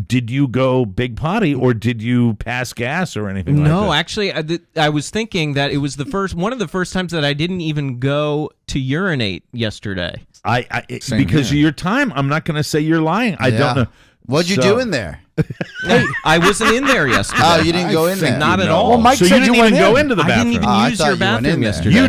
[SPEAKER 1] did you go big potty or did you pass gas or anything like that?
[SPEAKER 11] No, actually, I was thinking that it was one of the first times that I didn't even go to urinate yesterday.
[SPEAKER 1] Because of your time, I'm not going to say you're lying. I don't know.
[SPEAKER 4] What'd you do in there?
[SPEAKER 11] I wasn't in there yesterday.
[SPEAKER 4] Oh, you didn't go in there?
[SPEAKER 11] Not at all.
[SPEAKER 3] Well, Mike
[SPEAKER 1] So
[SPEAKER 3] said
[SPEAKER 1] you didn't
[SPEAKER 3] you
[SPEAKER 1] even
[SPEAKER 3] went
[SPEAKER 1] go
[SPEAKER 3] in.
[SPEAKER 1] into the
[SPEAKER 11] I
[SPEAKER 1] bathroom.
[SPEAKER 11] didn't even
[SPEAKER 4] I
[SPEAKER 11] use
[SPEAKER 4] thought
[SPEAKER 11] your
[SPEAKER 4] you went in
[SPEAKER 11] bathroom
[SPEAKER 4] there.
[SPEAKER 11] yesterday.
[SPEAKER 1] You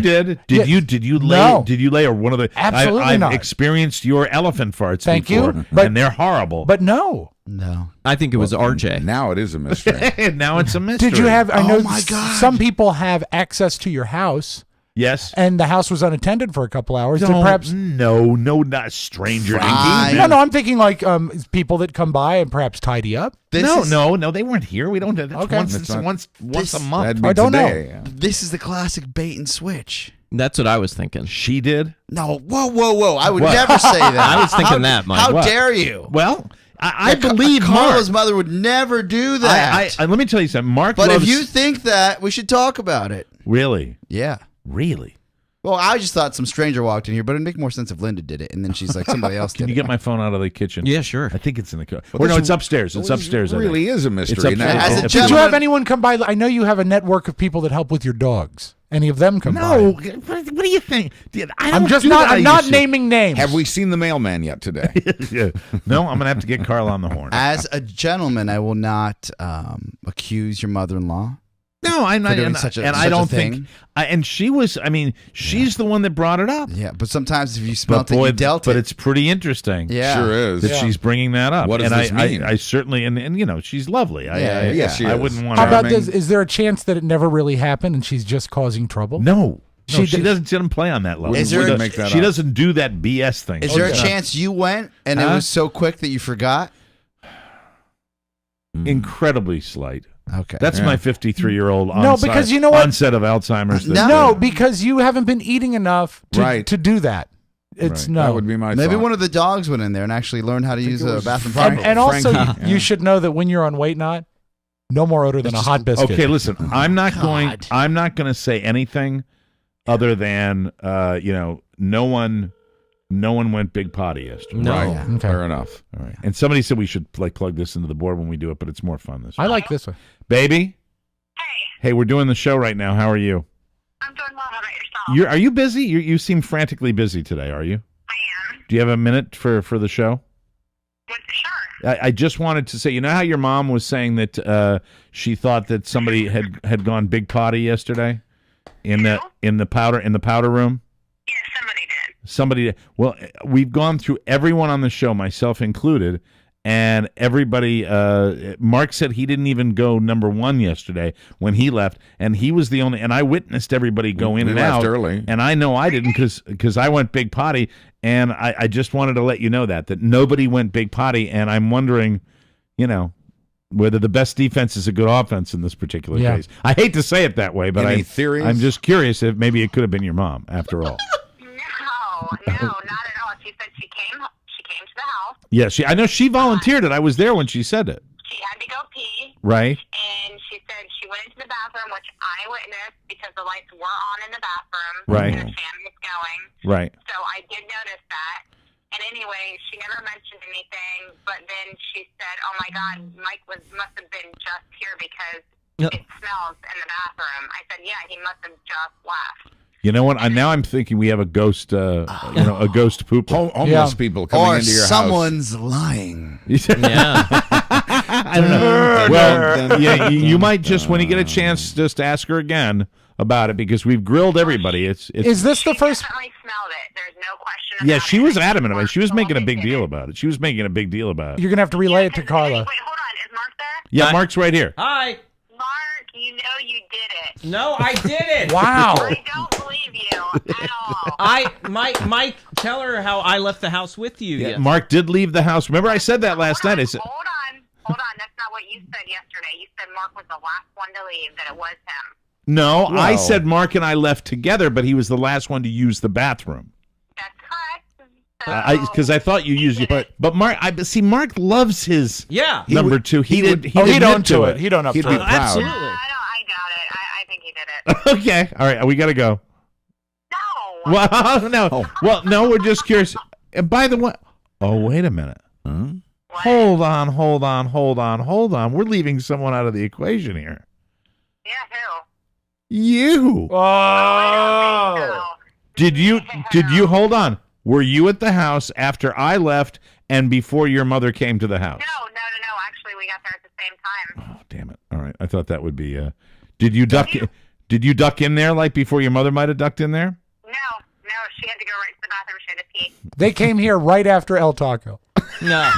[SPEAKER 1] did. Did you lay?
[SPEAKER 3] No.
[SPEAKER 1] Did you lay one of the?
[SPEAKER 3] Absolutely
[SPEAKER 1] I've
[SPEAKER 3] not.
[SPEAKER 1] experienced your elephant farts
[SPEAKER 3] Thank
[SPEAKER 1] before,
[SPEAKER 3] you, but-
[SPEAKER 1] and they're horrible.
[SPEAKER 3] But no.
[SPEAKER 4] No.
[SPEAKER 11] I think it was RJ.
[SPEAKER 2] Now it is a mystery.
[SPEAKER 1] Now it's a mystery.
[SPEAKER 3] Did you have? I
[SPEAKER 4] Oh
[SPEAKER 3] know
[SPEAKER 4] my God.
[SPEAKER 3] some people have access to your house,
[SPEAKER 1] Yes.
[SPEAKER 3] and the house was unattended for a couple hours. Did
[SPEAKER 1] Don't-
[SPEAKER 3] perhaps?
[SPEAKER 1] No, not stranger.
[SPEAKER 4] Fine.
[SPEAKER 3] No, I'm thinking like people that come by and perhaps tidy up.
[SPEAKER 1] No, they weren't here. We don't do that.
[SPEAKER 3] Okay.
[SPEAKER 1] Once
[SPEAKER 2] That's not-
[SPEAKER 1] once a month.
[SPEAKER 2] That'd be
[SPEAKER 3] I don't know.
[SPEAKER 2] today. Yeah.
[SPEAKER 4] This is the classic bait and switch.
[SPEAKER 11] That's what I was thinking.
[SPEAKER 1] She did.
[SPEAKER 4] No, whoa! I would never say that.
[SPEAKER 11] I was thinking that, Mike.
[SPEAKER 4] How
[SPEAKER 1] What?
[SPEAKER 4] dare you?
[SPEAKER 1] Well, I believe
[SPEAKER 4] Carla's
[SPEAKER 1] Mark.
[SPEAKER 4] mother would never do that.
[SPEAKER 1] Let me tell you something. Mark
[SPEAKER 4] but
[SPEAKER 1] loves,
[SPEAKER 4] if you think that, we should talk about it.
[SPEAKER 1] really,
[SPEAKER 4] Yeah.
[SPEAKER 1] really.
[SPEAKER 4] Well, I just thought some stranger walked in here, but it'd make more sense if Linda did it, and then she's like, somebody else
[SPEAKER 1] Can
[SPEAKER 4] did
[SPEAKER 1] you
[SPEAKER 4] it.
[SPEAKER 1] get my phone out of the kitchen?
[SPEAKER 11] Yeah, sure.
[SPEAKER 1] I think it's in the car.
[SPEAKER 2] Well,
[SPEAKER 1] Or no,
[SPEAKER 2] this
[SPEAKER 1] it's upstairs. It's upstairs.
[SPEAKER 2] It
[SPEAKER 1] I
[SPEAKER 2] really
[SPEAKER 1] think.
[SPEAKER 2] is a
[SPEAKER 1] It's
[SPEAKER 2] mystery.
[SPEAKER 1] upstairs.
[SPEAKER 2] Now,
[SPEAKER 4] As a
[SPEAKER 3] Did you
[SPEAKER 4] gentleman-
[SPEAKER 3] have anyone come by? I know you have a network of people that help with your dogs. any of them come
[SPEAKER 1] No,
[SPEAKER 3] by.
[SPEAKER 1] what do you think?
[SPEAKER 3] I'm not naming names.
[SPEAKER 2] Have we seen the mailman yet today?
[SPEAKER 1] Yeah. No, I'm gonna have to get Carl on the horn.
[SPEAKER 4] As a gentleman, I will not accuse your mother-in-law.
[SPEAKER 1] No, I'm not.
[SPEAKER 4] doing
[SPEAKER 1] And,
[SPEAKER 4] such a-
[SPEAKER 1] and
[SPEAKER 4] such
[SPEAKER 1] I
[SPEAKER 4] a
[SPEAKER 1] don't
[SPEAKER 4] thing.
[SPEAKER 1] think. And she was. I mean, she's the one that brought it up.
[SPEAKER 4] Yeah, but sometimes if you smell
[SPEAKER 1] But
[SPEAKER 4] it,
[SPEAKER 1] boy,
[SPEAKER 4] you dealt
[SPEAKER 1] but
[SPEAKER 4] it.
[SPEAKER 1] it's pretty interesting.
[SPEAKER 4] Yeah.
[SPEAKER 2] Sure is.
[SPEAKER 1] That she's bringing that up.
[SPEAKER 2] What does
[SPEAKER 1] and
[SPEAKER 2] this mean?
[SPEAKER 1] I certainly, and you know, she's lovely.
[SPEAKER 2] Yes, she
[SPEAKER 1] I
[SPEAKER 2] is.
[SPEAKER 1] wouldn't want
[SPEAKER 3] How
[SPEAKER 1] to.
[SPEAKER 3] about this? Is there a chance that it never really happened and she's just causing trouble?
[SPEAKER 1] No.
[SPEAKER 3] She
[SPEAKER 1] She doesn't play on that level.
[SPEAKER 4] Is there
[SPEAKER 1] She
[SPEAKER 4] a-
[SPEAKER 2] make that
[SPEAKER 1] she
[SPEAKER 2] up.
[SPEAKER 1] doesn't do that BS thing.
[SPEAKER 4] Is there a chance you went and it
[SPEAKER 1] Huh?
[SPEAKER 4] was so quick that you forgot?
[SPEAKER 1] Incredibly slight.
[SPEAKER 4] Okay.
[SPEAKER 1] That's my 53-year-old
[SPEAKER 3] No, because you know what?
[SPEAKER 1] onset of Alzheimer's. that-
[SPEAKER 3] No, because you haven't been eating enough
[SPEAKER 2] Right.
[SPEAKER 3] to do that. It's
[SPEAKER 1] Right.
[SPEAKER 3] no.
[SPEAKER 2] That would be my
[SPEAKER 4] Maybe
[SPEAKER 2] thought.
[SPEAKER 4] one of the dogs went in there and actually learned how to use
[SPEAKER 2] it
[SPEAKER 4] a
[SPEAKER 2] was
[SPEAKER 4] bathroom
[SPEAKER 2] Frank.
[SPEAKER 4] properly.
[SPEAKER 3] and also,
[SPEAKER 2] Frankie.
[SPEAKER 3] you should know that when you're on Weight Not, no more odor than a hot biscuit.
[SPEAKER 1] Okay, listen. I'm not going to say anything other than no one went big potty yesterday.
[SPEAKER 11] No.
[SPEAKER 2] Right.
[SPEAKER 3] Okay.
[SPEAKER 2] Fair enough.
[SPEAKER 1] All right. And somebody said we should like plug this into the board when we do it, but it's more fun this way.
[SPEAKER 3] I like this one.
[SPEAKER 1] Baby. Hey, we're doing the show right now. How are you?
[SPEAKER 12] I'm doing well. How about yourself?
[SPEAKER 1] Are you busy? You seem frantically busy today. Are you?
[SPEAKER 12] I am.
[SPEAKER 1] Do you have a minute for the show?
[SPEAKER 12] Sure.
[SPEAKER 1] I just wanted to say, you know how your mom was saying that she thought that somebody had gone big potty yesterday in the powder room?
[SPEAKER 12] Yeah, somebody did.
[SPEAKER 1] Somebody did. Well, we've gone through everyone on the show, myself included, and everybody. Mark said he didn't even go number one yesterday when he left, and he was the only. And I witnessed everybody go in
[SPEAKER 2] We
[SPEAKER 1] and
[SPEAKER 2] left
[SPEAKER 1] out
[SPEAKER 2] early.
[SPEAKER 1] and I know I didn't because I went big potty, and I just wanted to let you know that nobody went big potty, and I'm wondering, whether the best defense is a good offense in this particular case. I hate to say it that way, but
[SPEAKER 2] Any theories?
[SPEAKER 1] I'm just curious if maybe it could have been your mom after all.
[SPEAKER 12] No, not at all. She said she came to the house.
[SPEAKER 1] Yeah, I know she volunteered it. I was there when she said it.
[SPEAKER 12] She had to go pee.
[SPEAKER 1] Right.
[SPEAKER 12] And she said she went into the bathroom, which I witnessed because the lights were on in the bathroom.
[SPEAKER 1] Right.
[SPEAKER 12] And the fan was going.
[SPEAKER 1] Right.
[SPEAKER 12] So I did notice that. And anyway, she never mentioned anything, but then she said, oh my God, Mike must have been just here because it smells in the bathroom. I said, yeah, he must have just left.
[SPEAKER 1] You know what? Now I'm thinking we have a ghost, a ghost pooper.
[SPEAKER 2] Homeless people coming
[SPEAKER 4] or
[SPEAKER 2] into your
[SPEAKER 4] someone's lying.
[SPEAKER 11] Yeah.
[SPEAKER 1] I don't know. Well, yeah, you might just, when you get a chance, just ask her again about it because we've grilled everybody. It's
[SPEAKER 3] Is this the first?
[SPEAKER 12] Definitely smelled it. There's no question about
[SPEAKER 1] Yeah,
[SPEAKER 12] it.
[SPEAKER 1] she was adamant about it. She was making a
[SPEAKER 12] Mark
[SPEAKER 1] big deal about it. She was making a big deil about it.
[SPEAKER 3] You're gonna have to relay it to Carla.
[SPEAKER 12] Wait, hold on. Is Mark there?
[SPEAKER 1] Yeah, Mark's right here.
[SPEAKER 11] Hi.
[SPEAKER 12] Mark, you know you did it.
[SPEAKER 11] No, I didn't.
[SPEAKER 3] Wow.
[SPEAKER 12] I don't believe you at all.
[SPEAKER 11] Mike, tell her how I left the house with you.
[SPEAKER 1] Yeah, Mark did leave the house. Remember, I said that last night. I said,
[SPEAKER 12] Hold on. That's not what you said yesterday. You said Mark was the last one to leave, that it was him.
[SPEAKER 1] no, I said Mark and I left together, but he was the last one to use the bathroom.
[SPEAKER 12] That's correct.
[SPEAKER 1] Because I thought you used it, but Mark. Mark loves his number two. He did.
[SPEAKER 3] He'd own to it. He'd own up
[SPEAKER 2] He'd
[SPEAKER 3] to
[SPEAKER 2] be
[SPEAKER 3] it.
[SPEAKER 2] proud.
[SPEAKER 11] Absolutely.
[SPEAKER 12] I doubt it. I think he did it.
[SPEAKER 1] Okay, all right, we got to go.
[SPEAKER 12] No.
[SPEAKER 1] Well, no, well, no, we're just curious. And by the way, wait a minute. Hold on. We're leaving someone out of the equation here.
[SPEAKER 12] Yeah, who?
[SPEAKER 1] You.
[SPEAKER 3] Oh.
[SPEAKER 1] Did you hold on? Were you at the house after I left and before your mother came to the house?
[SPEAKER 12] No. Actually, we got there at the same time.
[SPEAKER 1] Oh, damn it. All right. I thought that would be Did you duck in there like before your mother might have ducked in there?
[SPEAKER 12] No. She had to go right to the bathroom. She had to pee.
[SPEAKER 3] They came here right after El Taco.
[SPEAKER 11] No.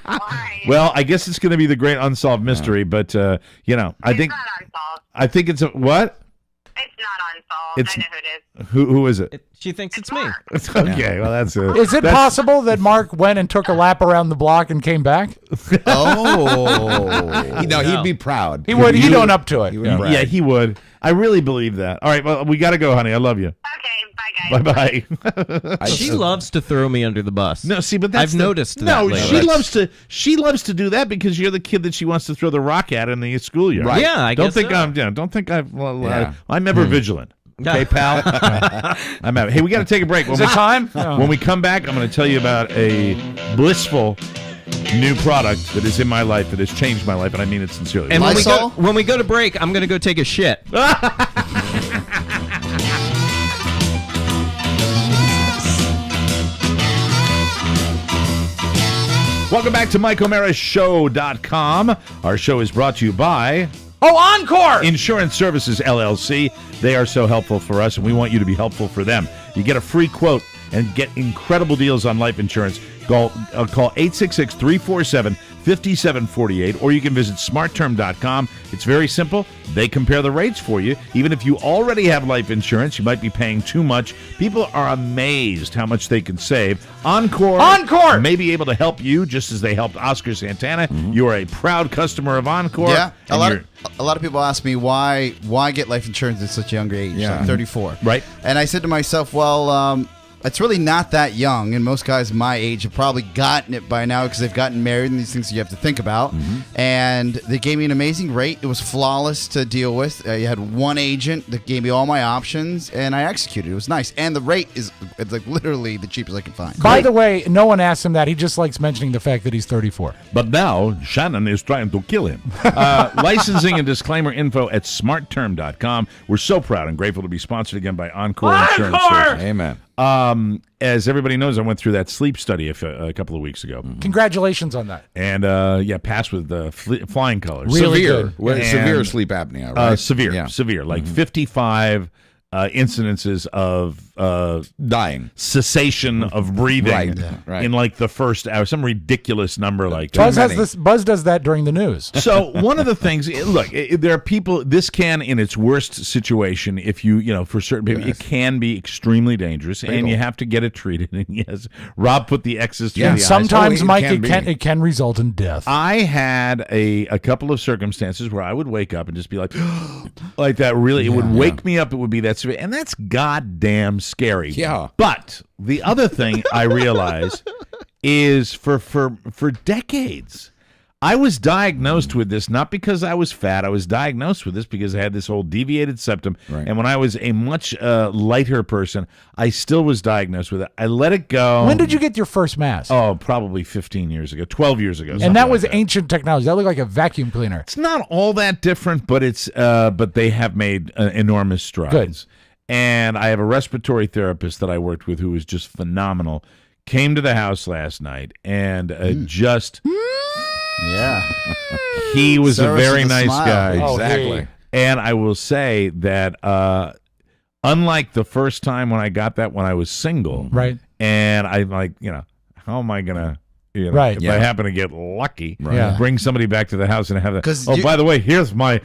[SPEAKER 12] Why?
[SPEAKER 1] Well, I guess it's going to be the great unsolved mystery, but I think
[SPEAKER 12] It's not unsolved.
[SPEAKER 1] I think it's a what?
[SPEAKER 12] It's not unsolved. I know who it is.
[SPEAKER 1] Who is it?
[SPEAKER 11] She thinks it's me.
[SPEAKER 1] Okay, well that's it.
[SPEAKER 3] Is it possible that Mark went and took a lap around the block and came back?
[SPEAKER 2] Oh. He'd be proud.
[SPEAKER 3] He would. He'd own up to it.
[SPEAKER 2] He would brag.
[SPEAKER 1] Yeah, he would. I really believe that. All right, well, we got to go, honey. I love you.
[SPEAKER 12] Okay, bye, guys.
[SPEAKER 1] Bye-bye.
[SPEAKER 11] She loves to throw me under the bus.
[SPEAKER 1] No, see, but that's
[SPEAKER 11] I've noticed that.
[SPEAKER 1] No,
[SPEAKER 11] lately.
[SPEAKER 1] she loves to do that because you're the kid that she wants to throw the rock at in the schoolyard.
[SPEAKER 11] Right. Yeah, I guess so.
[SPEAKER 1] Don't think I'm ever vigilant. Okay, pal. I'm out. Hey, we got to take a break.
[SPEAKER 3] Is it time?
[SPEAKER 1] When we come back, I'm going to tell you about a blissful new product that is in my life that has changed my life, and I mean it sincerely.
[SPEAKER 11] And when we go to break, I'm going to go take a shit.
[SPEAKER 1] Welcome back to MikeO'MaraShow.com. Our show is brought to you by
[SPEAKER 3] Encore
[SPEAKER 1] Insurance Services, LLC. They are so helpful for us, and we want you to be helpful for them. You get a free quote and get incredible deals on life insurance. Call 866-347-5748, or you can visit smartterm.com. It's very simple. They compare the rates for you. Even if you already have life insurance, you might be paying too much. People are amazed how much they can save. Encore may be able to help you just as they helped Oscar Santana. You are a proud customer of Encore.
[SPEAKER 4] Yeah, a lot of people ask me why get life insurance at such a young age.
[SPEAKER 2] Yeah.
[SPEAKER 4] I'm 34.
[SPEAKER 1] Right.
[SPEAKER 4] And I said to myself, well, it's really not that young, and most guys my age have probably gotten it by now because they've gotten married and these things you have to think about. And they gave me an amazing rate. It was flawless to deal with. You had one agent that gave me all my options, and I executed. It was nice. And the rate is like literally the cheapest I can find.
[SPEAKER 3] By the way, no one asked him that. He just likes mentioning the fact that he's 34.
[SPEAKER 1] But now, Shannon is trying to kill him. Licensing and disclaimer info at smartterm.com. We're so proud and grateful to be sponsored again by Encore Insurance Services.
[SPEAKER 2] Amen.
[SPEAKER 1] As everybody knows, I went through that sleep study a couple of weeks ago.
[SPEAKER 3] Congratulations on that.
[SPEAKER 1] And, passed with flying colors.
[SPEAKER 3] Really
[SPEAKER 2] severe.
[SPEAKER 3] good.
[SPEAKER 2] Severe sleep apnea, right?
[SPEAKER 1] Severe. Like 55 incidences of
[SPEAKER 2] dying,
[SPEAKER 1] cessation of breathing
[SPEAKER 2] right.
[SPEAKER 1] in like the first hour, some ridiculous number like that.
[SPEAKER 3] Buzz does that during the news.
[SPEAKER 1] So one of the things, look, there are people. This can, in its worst situation, if for certain people, it can be extremely dangerous, and you have to get it treated. And yes, Rob put the X's through the eyes.
[SPEAKER 3] Sometimes, Mike, it can result in death.
[SPEAKER 1] I had a couple of circumstances where I would wake up and just be like, like that. Really, it would wake me up. It would be that severe, and that's goddamn scary.
[SPEAKER 2] Yeah.
[SPEAKER 1] But the other thing I realized is for decades, I was diagnosed with this not because I was fat. I was diagnosed with this because I had this old deviated septum. Right. And when I was a much lighter person, I still was diagnosed with it. I let it go.
[SPEAKER 3] When did you get your first mask?
[SPEAKER 1] Oh, probably 15 years ago, 12 years ago.
[SPEAKER 3] And that was ancient technology. That looked like a vacuum cleaner.
[SPEAKER 1] It's not all that different, but but they have made enormous strides.
[SPEAKER 3] Good.
[SPEAKER 1] And I have a respiratory therapist that I worked with who was just phenomenal. Came to the house last night and he was a very nice guy.
[SPEAKER 2] Exactly.
[SPEAKER 1] And I will say that unlike the first time when I got that when I was single,
[SPEAKER 3] right?
[SPEAKER 1] And I'm like, how am I gonna? If I happen to get lucky, bring somebody back to the house and have that. Oh, by the way, here's my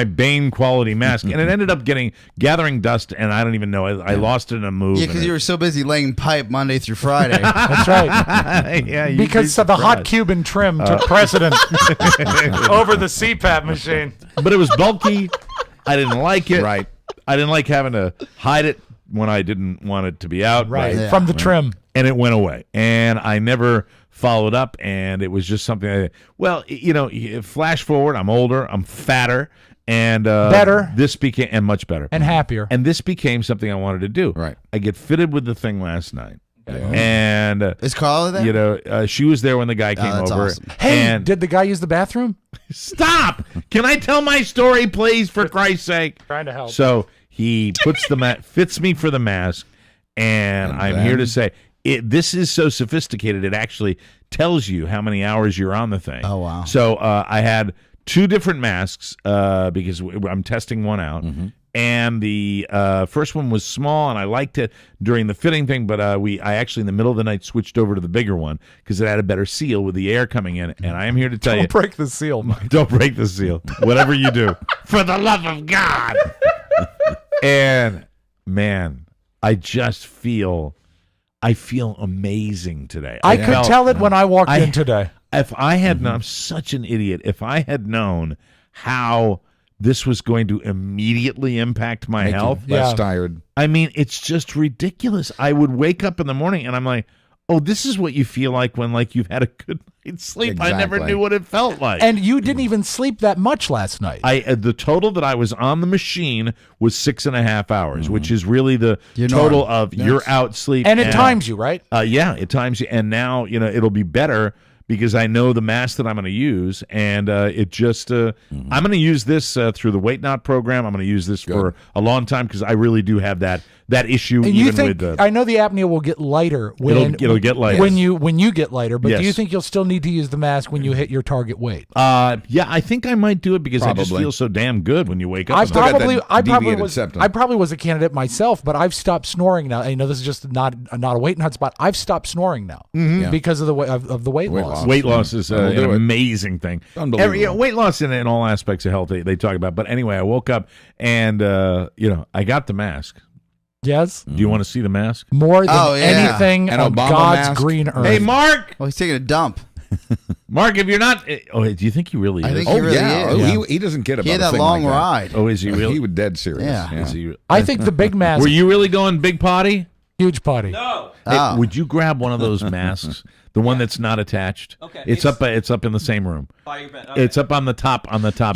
[SPEAKER 1] Bane quality mask, and it ended up gathering dust, and I don't even know. I lost it in a move.
[SPEAKER 4] Yeah, because you were so busy laying pipe Monday through Friday.
[SPEAKER 3] That's right. Because the hot Cuban trim took precedence over the CPAP machine.
[SPEAKER 1] But it was bulky. I didn't like it.
[SPEAKER 2] Right.
[SPEAKER 1] I didn't like having to hide it when I didn't want it to be out.
[SPEAKER 3] Right. From the trim.
[SPEAKER 1] And it went away, and I never followed up, and it was just something. Flash forward, I'm older, I'm fatter, and
[SPEAKER 3] better.
[SPEAKER 1] This became much better
[SPEAKER 3] and happier.
[SPEAKER 1] And this became something I wanted to do.
[SPEAKER 2] Right.
[SPEAKER 1] I get fitted with the thing last night, and
[SPEAKER 4] is Carla there?
[SPEAKER 1] She was there when the guy came over.
[SPEAKER 4] Awesome.
[SPEAKER 3] Hey, did the guy use the bathroom?
[SPEAKER 1] Stop! Can I tell my story, please? For Christ's sake,
[SPEAKER 3] trying to help.
[SPEAKER 1] So he puts fits me for the mask, and I'm here to say. This is so sophisticated, it actually tells you how many hours you're on the thing.
[SPEAKER 4] Oh, wow.
[SPEAKER 1] So I had two different masks because I'm testing one out. Mm-hmm. And the first one was small, and I liked it during the fitting thing, but I actually, in the middle of the night, switched over to the bigger one because it had a better seal with the air coming in. And I am here to tell you.
[SPEAKER 3] Don't break the seal, Mike.
[SPEAKER 1] Don't break the seal. Whatever you do. For the love of God. And, man, I just feel amazing today.
[SPEAKER 3] I could tell it when I walked in today.
[SPEAKER 1] If I had known, I'm such an idiot. If I had known how this was going to immediately impact my health,
[SPEAKER 2] less tired.
[SPEAKER 1] I mean, it's just ridiculous. I would wake up in the morning and I'm like, oh, this is what you feel like when you've had a good night's sleep.
[SPEAKER 2] Exactly.
[SPEAKER 1] I never knew what it felt like.
[SPEAKER 3] And you didn't even sleep that much last night.
[SPEAKER 1] The total that I was on the machine was 6.5 hours, which is really the total of your out sleep.
[SPEAKER 3] And it times you, right?
[SPEAKER 1] Yeah, it times you. And now, it'll be better because I know the mask that I'm going to use. And it just, I'm going to use this through the Weight Not program. I'm going to use this for a long time because I really do have that that issue.
[SPEAKER 3] And
[SPEAKER 1] even
[SPEAKER 3] you think
[SPEAKER 1] with
[SPEAKER 3] I know the apnea will get lighter when
[SPEAKER 1] it'll get lighter
[SPEAKER 3] when you get lighter, but
[SPEAKER 1] Yes.
[SPEAKER 3] do you think you'll still need to use the mask when you hit your target weight?
[SPEAKER 1] Yeah, I think I might do it because I just
[SPEAKER 2] Probably.
[SPEAKER 1] feel so damn good when you wake up.
[SPEAKER 3] I
[SPEAKER 1] in the morning.
[SPEAKER 3] probably was a candidate myself, but I've stopped snoring now. I know this is just not a weight and hot spot. I've stopped snoring now because of the of the weight loss.
[SPEAKER 1] Weight loss is
[SPEAKER 2] That'll
[SPEAKER 1] an
[SPEAKER 2] do it.
[SPEAKER 1] amazing thing.
[SPEAKER 2] Unbelievable.
[SPEAKER 1] Weight loss in all aspects of health they talk about. But anyway, I woke up and I got the mask.
[SPEAKER 3] Yes.
[SPEAKER 1] Do you want to see the mask?
[SPEAKER 3] More than anything
[SPEAKER 2] An
[SPEAKER 3] on
[SPEAKER 2] Obama
[SPEAKER 3] God's
[SPEAKER 2] mask?
[SPEAKER 3] green earth.
[SPEAKER 1] Hey, Mark.
[SPEAKER 4] Oh, he's taking a dump.
[SPEAKER 1] Mark, if you're not, do you think he really is?
[SPEAKER 4] I think he really is.
[SPEAKER 2] He doesn't get about
[SPEAKER 4] He had
[SPEAKER 2] a
[SPEAKER 4] that
[SPEAKER 2] thing
[SPEAKER 4] long
[SPEAKER 2] like that.
[SPEAKER 4] ride.
[SPEAKER 1] Oh, is he really?
[SPEAKER 2] He was dead serious.
[SPEAKER 4] Yeah.
[SPEAKER 1] Is he?
[SPEAKER 3] I think the big mask.
[SPEAKER 1] Were you really going big potty?
[SPEAKER 3] Huge potty?
[SPEAKER 11] No.
[SPEAKER 1] Hey, would you grab one of those masks, the one that's not attached?
[SPEAKER 11] Okay,
[SPEAKER 1] it's up in the same room.
[SPEAKER 11] By your bed. Okay.
[SPEAKER 1] It's up on the top.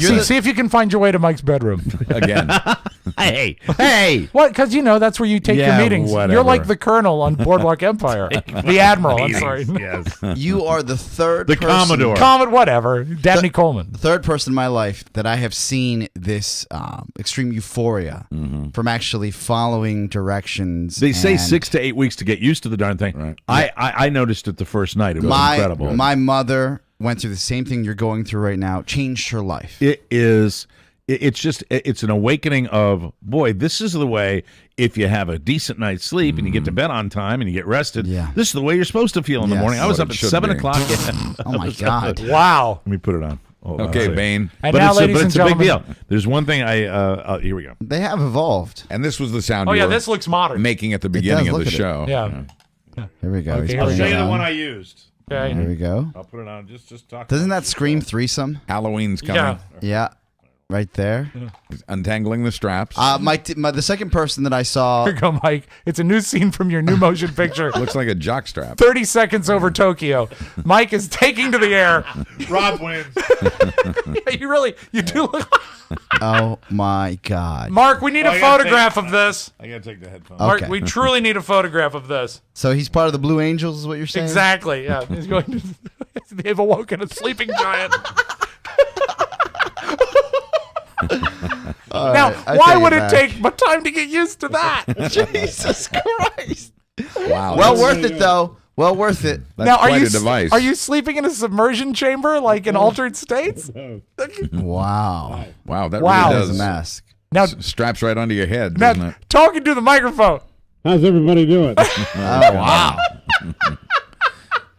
[SPEAKER 3] See if you can find your way to Mike's bedroom.
[SPEAKER 2] Again.
[SPEAKER 1] Hey.
[SPEAKER 3] What? Because that's where you take your meetings.
[SPEAKER 1] whatever.
[SPEAKER 3] You're like the colonel on Boardwalk Empire. The admiral. I'm sorry.
[SPEAKER 1] Yes.
[SPEAKER 4] You are the third
[SPEAKER 1] The
[SPEAKER 4] person,
[SPEAKER 1] Commodore.
[SPEAKER 3] Common, whatever. Dabney Coleman.
[SPEAKER 4] third person in my life that I have seen this extreme euphoria from actually following directions.
[SPEAKER 1] They say
[SPEAKER 4] and
[SPEAKER 1] 6 to 8 weeks to get used to the darn thing.
[SPEAKER 2] Right.
[SPEAKER 1] I noticed it the first night. It was incredible.
[SPEAKER 4] My mother went through the same thing you're going through right now. Changed her life.
[SPEAKER 1] It is. It's an awakening of, boy, this is the way, if you have a decent night's sleep and you get to bed on time and you get rested, this is the way you're supposed to feel in the
[SPEAKER 4] Yes.
[SPEAKER 1] morning. I was
[SPEAKER 2] What
[SPEAKER 1] up
[SPEAKER 2] it
[SPEAKER 1] at
[SPEAKER 2] should
[SPEAKER 1] 7
[SPEAKER 2] be.
[SPEAKER 1] o'clock.
[SPEAKER 4] Oh my God!
[SPEAKER 3] Wow.
[SPEAKER 1] Let me put it on. Hold on a
[SPEAKER 2] Okay,
[SPEAKER 1] second.
[SPEAKER 2] Bane.
[SPEAKER 3] And
[SPEAKER 1] But
[SPEAKER 3] now,
[SPEAKER 1] it's
[SPEAKER 3] ladies and
[SPEAKER 1] a big
[SPEAKER 3] gentlemen.
[SPEAKER 1] deal. There's one thing here we go.
[SPEAKER 4] They have evolved.
[SPEAKER 2] And this was the sound
[SPEAKER 3] Oh
[SPEAKER 2] you
[SPEAKER 3] yeah,
[SPEAKER 2] were
[SPEAKER 3] this looks modern.
[SPEAKER 2] making at the beginning
[SPEAKER 4] does.
[SPEAKER 2] of
[SPEAKER 4] Look
[SPEAKER 2] the
[SPEAKER 4] at it.
[SPEAKER 2] show.
[SPEAKER 3] Yeah.
[SPEAKER 4] Here we go.
[SPEAKER 3] Okay,
[SPEAKER 4] He's
[SPEAKER 3] here
[SPEAKER 1] I'll
[SPEAKER 3] we
[SPEAKER 4] putting
[SPEAKER 1] show
[SPEAKER 4] it
[SPEAKER 1] you the
[SPEAKER 4] on.
[SPEAKER 1] one I used.
[SPEAKER 3] Okay.
[SPEAKER 4] Here we go.
[SPEAKER 1] I'll put it on. Just talk.
[SPEAKER 4] Doesn't that scream threesome?
[SPEAKER 2] Halloween's coming.
[SPEAKER 3] Yeah.
[SPEAKER 4] Yeah, right there.
[SPEAKER 2] Untangling the straps.
[SPEAKER 4] The second person that I saw.
[SPEAKER 3] Here you go, Mike. It's a new scene from your new motion picture.
[SPEAKER 2] Looks like a jock strap.
[SPEAKER 3] 30 seconds over Tokyo. Mike is taking to the air.
[SPEAKER 1] Rob wins.
[SPEAKER 3] You do look.
[SPEAKER 4] Oh my God!
[SPEAKER 3] Mark, we need a
[SPEAKER 1] I gotta
[SPEAKER 3] photograph of this.
[SPEAKER 1] I gotta take the headphones.
[SPEAKER 3] Mark,
[SPEAKER 4] Okay.
[SPEAKER 3] we truly need a photograph of this.
[SPEAKER 4] So he's part of the Blue Angels, is what you're saying?
[SPEAKER 3] Exactly. Yeah. He's going to. They've awoken a sleeping giant. Now, why would it take my time to get used to that?
[SPEAKER 4] Jesus Christ!
[SPEAKER 2] Wow.
[SPEAKER 4] Well
[SPEAKER 2] that's-
[SPEAKER 4] worth it though. Well worth it.
[SPEAKER 2] That's
[SPEAKER 3] Now,
[SPEAKER 2] quite a device.
[SPEAKER 3] are you sleeping in a submersion chamber, like in altered states?
[SPEAKER 4] Wow.
[SPEAKER 2] Wow, that
[SPEAKER 3] Wow.
[SPEAKER 2] really
[SPEAKER 4] That was a
[SPEAKER 2] does.
[SPEAKER 4] mask.
[SPEAKER 3] Now,
[SPEAKER 2] Straps right onto your head, doesn't
[SPEAKER 3] now
[SPEAKER 2] it?
[SPEAKER 3] talking to the microphone.
[SPEAKER 13] How's everybody doing?
[SPEAKER 4] Wow.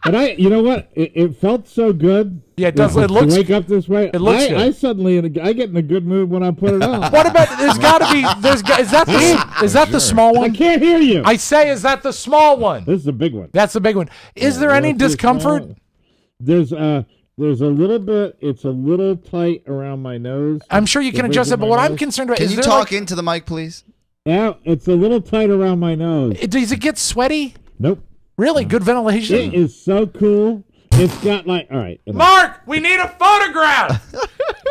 [SPEAKER 13] And you know what? It felt so good.
[SPEAKER 3] Yeah, it does.
[SPEAKER 13] To
[SPEAKER 3] It looks.
[SPEAKER 13] wake up this way.
[SPEAKER 3] it looks good.
[SPEAKER 13] I suddenly I get in a good mood when I put it on.
[SPEAKER 3] What about? There's got to be. Is that the small
[SPEAKER 13] I
[SPEAKER 3] one?
[SPEAKER 13] can't hear you.
[SPEAKER 3] I say, is that the small one?
[SPEAKER 13] This is a big one.
[SPEAKER 3] That's the big one. Is there any
[SPEAKER 13] That's the
[SPEAKER 3] discomfort?
[SPEAKER 13] small- There's a little bit. It's a little tight around my nose.
[SPEAKER 3] I'm sure you
[SPEAKER 13] The
[SPEAKER 3] can
[SPEAKER 13] bridge
[SPEAKER 3] adjust it,
[SPEAKER 13] of
[SPEAKER 3] but
[SPEAKER 13] my
[SPEAKER 3] what I'm
[SPEAKER 13] nose.
[SPEAKER 3] concerned about
[SPEAKER 4] Can
[SPEAKER 3] is
[SPEAKER 4] you
[SPEAKER 3] there
[SPEAKER 4] talk
[SPEAKER 3] like,
[SPEAKER 4] into the mic, please?
[SPEAKER 13] Yeah, it's a little tight around my nose.
[SPEAKER 3] does it get sweaty?
[SPEAKER 13] Nope.
[SPEAKER 3] Really? Good ventilation?
[SPEAKER 13] It is so cool. It's got like all right.
[SPEAKER 3] Mark, we need a photograph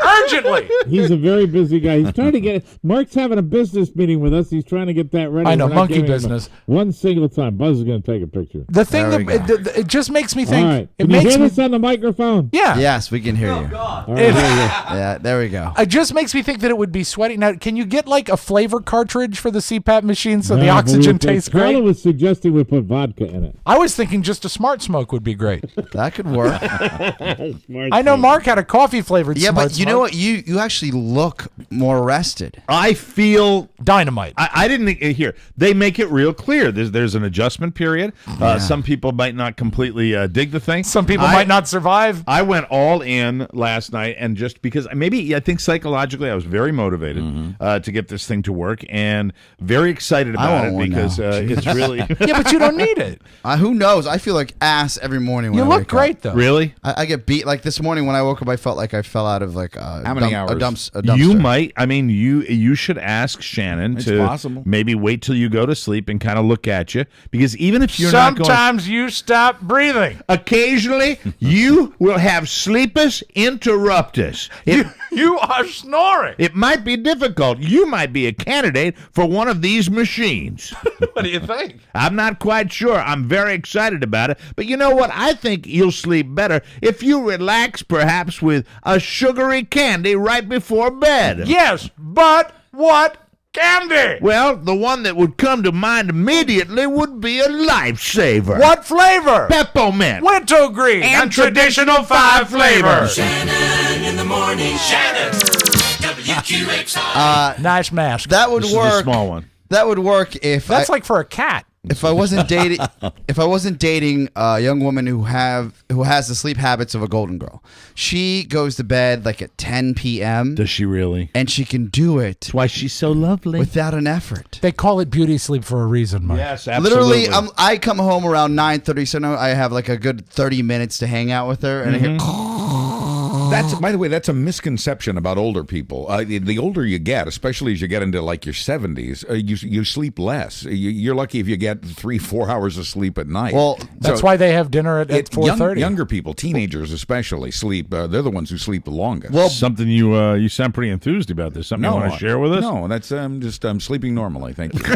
[SPEAKER 3] urgently.
[SPEAKER 13] He's a very busy guy. He's trying to get. Mark's having a business meeting with us. He's trying to get that ready.
[SPEAKER 3] I know,
[SPEAKER 13] We're not
[SPEAKER 3] monkey
[SPEAKER 13] giving him
[SPEAKER 3] business.
[SPEAKER 13] one single time. Buzz is going to take a picture.
[SPEAKER 3] The thing
[SPEAKER 4] There
[SPEAKER 3] that
[SPEAKER 4] we go.
[SPEAKER 3] it just makes me think.
[SPEAKER 13] All right.
[SPEAKER 3] It
[SPEAKER 13] Can you
[SPEAKER 3] makes
[SPEAKER 13] hear
[SPEAKER 3] me.
[SPEAKER 13] this on the microphone?
[SPEAKER 3] Yeah.
[SPEAKER 4] Yes, we can hear you.
[SPEAKER 13] All right, here we go.
[SPEAKER 4] Yeah, there we go.
[SPEAKER 3] It just makes me think that it would be sweaty. Now, can you get like a flavor cartridge for the CPAP machine so the
[SPEAKER 13] No, but
[SPEAKER 3] oxygen
[SPEAKER 13] we-
[SPEAKER 3] tastes
[SPEAKER 13] Carla
[SPEAKER 3] great?
[SPEAKER 13] was suggesting we put vodka in it.
[SPEAKER 3] I was thinking just a smart smoke would be great.
[SPEAKER 4] That could work.
[SPEAKER 3] I know Mark had a coffee flavored
[SPEAKER 4] Yeah,
[SPEAKER 3] smart
[SPEAKER 4] but you
[SPEAKER 3] smoke.
[SPEAKER 4] know what? You actually look more rested.
[SPEAKER 1] I feel
[SPEAKER 3] Dynamite.
[SPEAKER 1] I didn't hear. They make it real clear. There's an adjustment period. Some people might not completely dig the thing.
[SPEAKER 3] Some people might not survive.
[SPEAKER 1] I went all in last night, and just because I think psychologically I was very motivated to get this thing to work, and very excited about it
[SPEAKER 4] want one
[SPEAKER 1] because
[SPEAKER 4] now.
[SPEAKER 1] it's really
[SPEAKER 3] Yeah, but you don't need it.
[SPEAKER 4] Who knows? I feel like ass every morning when
[SPEAKER 3] You
[SPEAKER 4] I
[SPEAKER 3] look
[SPEAKER 4] wake
[SPEAKER 3] great
[SPEAKER 4] up.
[SPEAKER 3] though.
[SPEAKER 1] really.
[SPEAKER 4] I get beat. Like this morning when I woke up, I felt like I fell out of like
[SPEAKER 2] How many hours?
[SPEAKER 4] a dumpster.
[SPEAKER 1] You might. I mean, you should ask Shannon
[SPEAKER 2] It's
[SPEAKER 1] to
[SPEAKER 2] possible.
[SPEAKER 1] maybe wait till you go to sleep and kind of look at you, because even if you're not going,
[SPEAKER 3] Sometimes you stop breathing.
[SPEAKER 1] occasionally you will have sleepus interruptus.
[SPEAKER 3] You are snoring.
[SPEAKER 1] It might be difficult. You might be a candidate for one of these machines.
[SPEAKER 3] What do you think?
[SPEAKER 1] I'm not quite sure. I'm very excited about it. But you know what? I think you'll sleep better if you relax perhaps with a sugary candy right before bed.
[SPEAKER 3] Yes, but what Candy.
[SPEAKER 1] Well, the one that would come to mind immediately would be a lifesaver.
[SPEAKER 3] What flavor?
[SPEAKER 1] Peppermint.
[SPEAKER 3] Wintergreen. And traditional 5 flavors.
[SPEAKER 5] Shannon in the morning. Shannon. WQXR.
[SPEAKER 3] Nice mask.
[SPEAKER 4] That would
[SPEAKER 1] This is
[SPEAKER 4] work.
[SPEAKER 1] the small one.
[SPEAKER 4] That would work if
[SPEAKER 3] That's like for a cat.
[SPEAKER 4] If I wasn't dating, a young woman who has the sleep habits of a golden girl. She goes to bed like at 10 p.m.
[SPEAKER 1] Does she really?
[SPEAKER 4] And she can do it.
[SPEAKER 1] That's why she's so lovely.
[SPEAKER 4] Without an effort.
[SPEAKER 3] They call it beauty sleep for a reason, Mike.
[SPEAKER 1] Yes, absolutely.
[SPEAKER 4] Literally, I come home around 9:30, so now I have like a good 30 minutes to hang out with her, and I hear.
[SPEAKER 2] That's, by the way, that's a misconception about older people. The older you get, especially as you get into like your 70s, you sleep less. You're lucky if you get 3-4 hours of sleep at night.
[SPEAKER 4] Well,
[SPEAKER 3] that's why they have dinner at 4:30.
[SPEAKER 2] Younger people, teenagers especially, sleep. They're the ones who sleep the longest.
[SPEAKER 1] Well, something you sound pretty enthused about this. Something you want to share with us?
[SPEAKER 2] No, that's I'm sleeping normally. Thank you.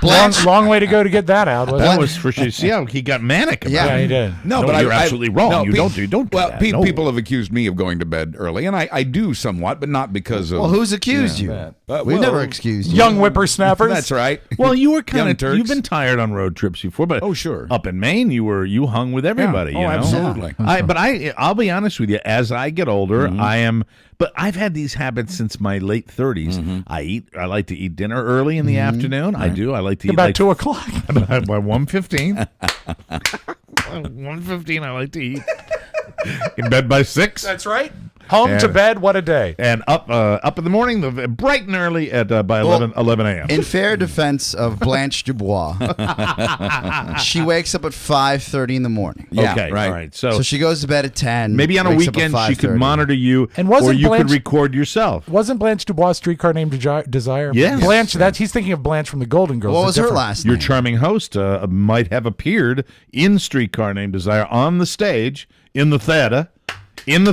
[SPEAKER 3] Long way to go to get that out.
[SPEAKER 1] That was for sure. See how he got manic about
[SPEAKER 3] Yeah,
[SPEAKER 1] it.
[SPEAKER 3] he did.
[SPEAKER 2] No,
[SPEAKER 1] but you're absolutely wrong.
[SPEAKER 2] No,
[SPEAKER 1] You don't do
[SPEAKER 2] well,
[SPEAKER 1] that. No.
[SPEAKER 2] people have accused me of going to bed early, and I do somewhat, but not because of.
[SPEAKER 4] Well, who's accused you? We've never accused you.
[SPEAKER 3] Young whippersnappers.
[SPEAKER 2] That's right.
[SPEAKER 1] Well, you were kind
[SPEAKER 2] Young
[SPEAKER 1] of
[SPEAKER 2] Turks.
[SPEAKER 1] you've been tired on road trips before, but
[SPEAKER 2] sure.
[SPEAKER 1] Up in Maine, you hung with everybody.
[SPEAKER 2] Yeah.
[SPEAKER 1] You
[SPEAKER 2] Oh,
[SPEAKER 1] know?
[SPEAKER 2] absolutely.
[SPEAKER 1] I'll be honest with you. As I get older, I am. But I've had these habits since my late 30s. I like to eat dinner early in the afternoon. I do. I like to eat
[SPEAKER 3] About
[SPEAKER 1] like
[SPEAKER 3] 2 o'clock.
[SPEAKER 1] by 1:15. 1:15. I like to eat. In bed by 6.
[SPEAKER 3] That's right. Home to bed. What a day.
[SPEAKER 1] And up in the morning, bright and early at by 11 a.m.
[SPEAKER 4] In fair defense of Blanche Dubois, she wakes up at 5:30 in the morning.
[SPEAKER 2] Yeah,
[SPEAKER 1] Okay,
[SPEAKER 2] right.
[SPEAKER 1] all right. So
[SPEAKER 4] So she goes to bed at 10.
[SPEAKER 1] maybe on a
[SPEAKER 4] wakes up at
[SPEAKER 1] weekend she could
[SPEAKER 4] 5:30.
[SPEAKER 1] monitor you,
[SPEAKER 3] And
[SPEAKER 1] or
[SPEAKER 3] wasn't
[SPEAKER 1] you could
[SPEAKER 3] Blanche-
[SPEAKER 1] record yourself.
[SPEAKER 3] Wasn't Blanche Dubois Streetcar Named Desire?
[SPEAKER 1] Yes.
[SPEAKER 3] Blanche. He's thinking of Blanche from the Golden Girls.
[SPEAKER 4] What
[SPEAKER 3] It's
[SPEAKER 4] was her
[SPEAKER 3] different.
[SPEAKER 4] last
[SPEAKER 1] Your
[SPEAKER 4] name?
[SPEAKER 1] charming host might have appeared in Streetcar Named Desire on the stage in the theater. In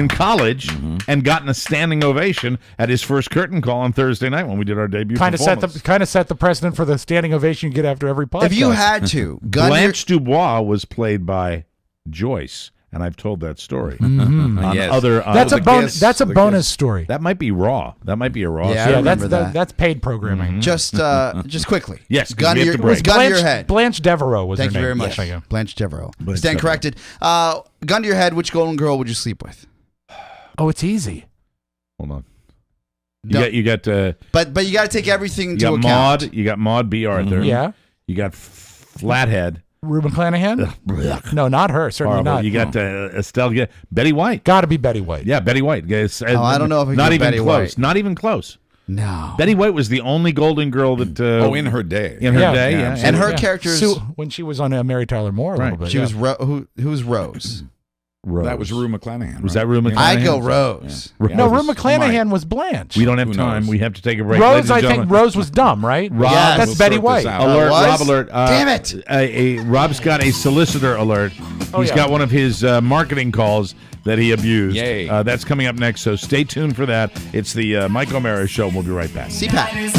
[SPEAKER 1] college, and gotten a standing ovation at his first curtain call on Thursday night when we did our debut
[SPEAKER 3] Kind of
[SPEAKER 1] performance.
[SPEAKER 3] set the precedent for the standing ovation you get after every podcast.
[SPEAKER 4] If you had to,
[SPEAKER 1] Blanche Dubois was played by Joyce, and I've told that story.
[SPEAKER 2] Yes.
[SPEAKER 3] That's a
[SPEAKER 2] the
[SPEAKER 3] bonus.
[SPEAKER 2] Kiss,
[SPEAKER 3] That's a
[SPEAKER 2] the
[SPEAKER 3] bonus
[SPEAKER 2] Kiss.
[SPEAKER 3] story.
[SPEAKER 1] That might be raw. That might be a raw.
[SPEAKER 4] Yeah, I
[SPEAKER 1] story.
[SPEAKER 4] remember that.
[SPEAKER 3] That's paid programming.
[SPEAKER 4] just quickly.
[SPEAKER 1] Yes, 'cause
[SPEAKER 4] gun
[SPEAKER 1] we
[SPEAKER 4] to
[SPEAKER 1] have
[SPEAKER 4] your,
[SPEAKER 1] to break.
[SPEAKER 4] gun to your head.
[SPEAKER 3] Blanche Devereaux was
[SPEAKER 4] Thank
[SPEAKER 3] her
[SPEAKER 4] you
[SPEAKER 3] name.
[SPEAKER 4] very much.
[SPEAKER 3] Yes,
[SPEAKER 4] Blanche Devereaux.
[SPEAKER 1] Blanche
[SPEAKER 4] Stand
[SPEAKER 1] Devereaux.
[SPEAKER 4] corrected. Gun to your head. Which golden girl would you sleep with?
[SPEAKER 3] Oh, it's easy.
[SPEAKER 1] Hold on.
[SPEAKER 4] No.
[SPEAKER 1] You got
[SPEAKER 4] But you got to take everything
[SPEAKER 1] you
[SPEAKER 4] into
[SPEAKER 1] got
[SPEAKER 4] account.
[SPEAKER 1] Maud. You got Maud B. Arthur.
[SPEAKER 3] Yeah.
[SPEAKER 1] You got Flathead.
[SPEAKER 3] Ruben Clanahan? No, not her. Certainly
[SPEAKER 1] Horrible.
[SPEAKER 3] not.
[SPEAKER 1] You got Estelle. Betty White.
[SPEAKER 3] Got to be Betty White.
[SPEAKER 1] Yeah, Betty White. Yes,
[SPEAKER 4] I don't know if I
[SPEAKER 1] not
[SPEAKER 4] go
[SPEAKER 1] even
[SPEAKER 4] Betty
[SPEAKER 1] close.
[SPEAKER 4] White.
[SPEAKER 1] Not even close.
[SPEAKER 4] No.
[SPEAKER 1] Betty White was the only Golden Girl that.
[SPEAKER 2] in her day.
[SPEAKER 1] In her day,
[SPEAKER 2] Yeah,
[SPEAKER 1] yeah.
[SPEAKER 4] And her characters.
[SPEAKER 3] Sue, when she was on Mary Tyler Moore a little bit.
[SPEAKER 4] She was who was Rose?
[SPEAKER 1] Rose.
[SPEAKER 2] That was Rue McClanahan.
[SPEAKER 1] Was
[SPEAKER 2] right?
[SPEAKER 1] that Rue McClanahan?
[SPEAKER 4] I go Rose.
[SPEAKER 1] Yeah.
[SPEAKER 3] No,
[SPEAKER 1] Rose
[SPEAKER 3] Rue McClanahan was Blanche.
[SPEAKER 1] We don't have
[SPEAKER 2] Who
[SPEAKER 1] time.
[SPEAKER 2] knows?
[SPEAKER 1] We have to take a break.
[SPEAKER 3] Rose,
[SPEAKER 1] Ladies and
[SPEAKER 3] I think
[SPEAKER 1] gentlemen.
[SPEAKER 3] Rose was dumb, right?
[SPEAKER 1] Rob,
[SPEAKER 3] Yeah, that's
[SPEAKER 2] we'll
[SPEAKER 3] Betty
[SPEAKER 2] sort this
[SPEAKER 3] White.
[SPEAKER 2] out.
[SPEAKER 1] Alert,
[SPEAKER 4] was?
[SPEAKER 1] Rob alert.
[SPEAKER 4] Damn it.
[SPEAKER 1] Rob's got a solicitor alert. He's
[SPEAKER 3] yeah.
[SPEAKER 1] got one of his marketing calls that he abused.
[SPEAKER 2] Yay.
[SPEAKER 1] That's coming up next, so stay tuned for that. It's the Mike O'Mara Show. We'll be right back.
[SPEAKER 4] CPAC.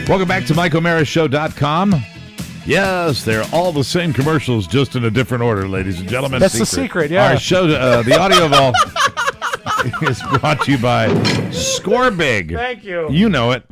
[SPEAKER 1] Welcome back to MikeO'MaraShow.com. Yes, they're all the same commercials, just in a different order, ladies and gentlemen.
[SPEAKER 3] That's the secret, yeah.
[SPEAKER 1] Our show, the audio of all, is brought to you by Score Big.
[SPEAKER 3] Thank you.
[SPEAKER 1] You know it.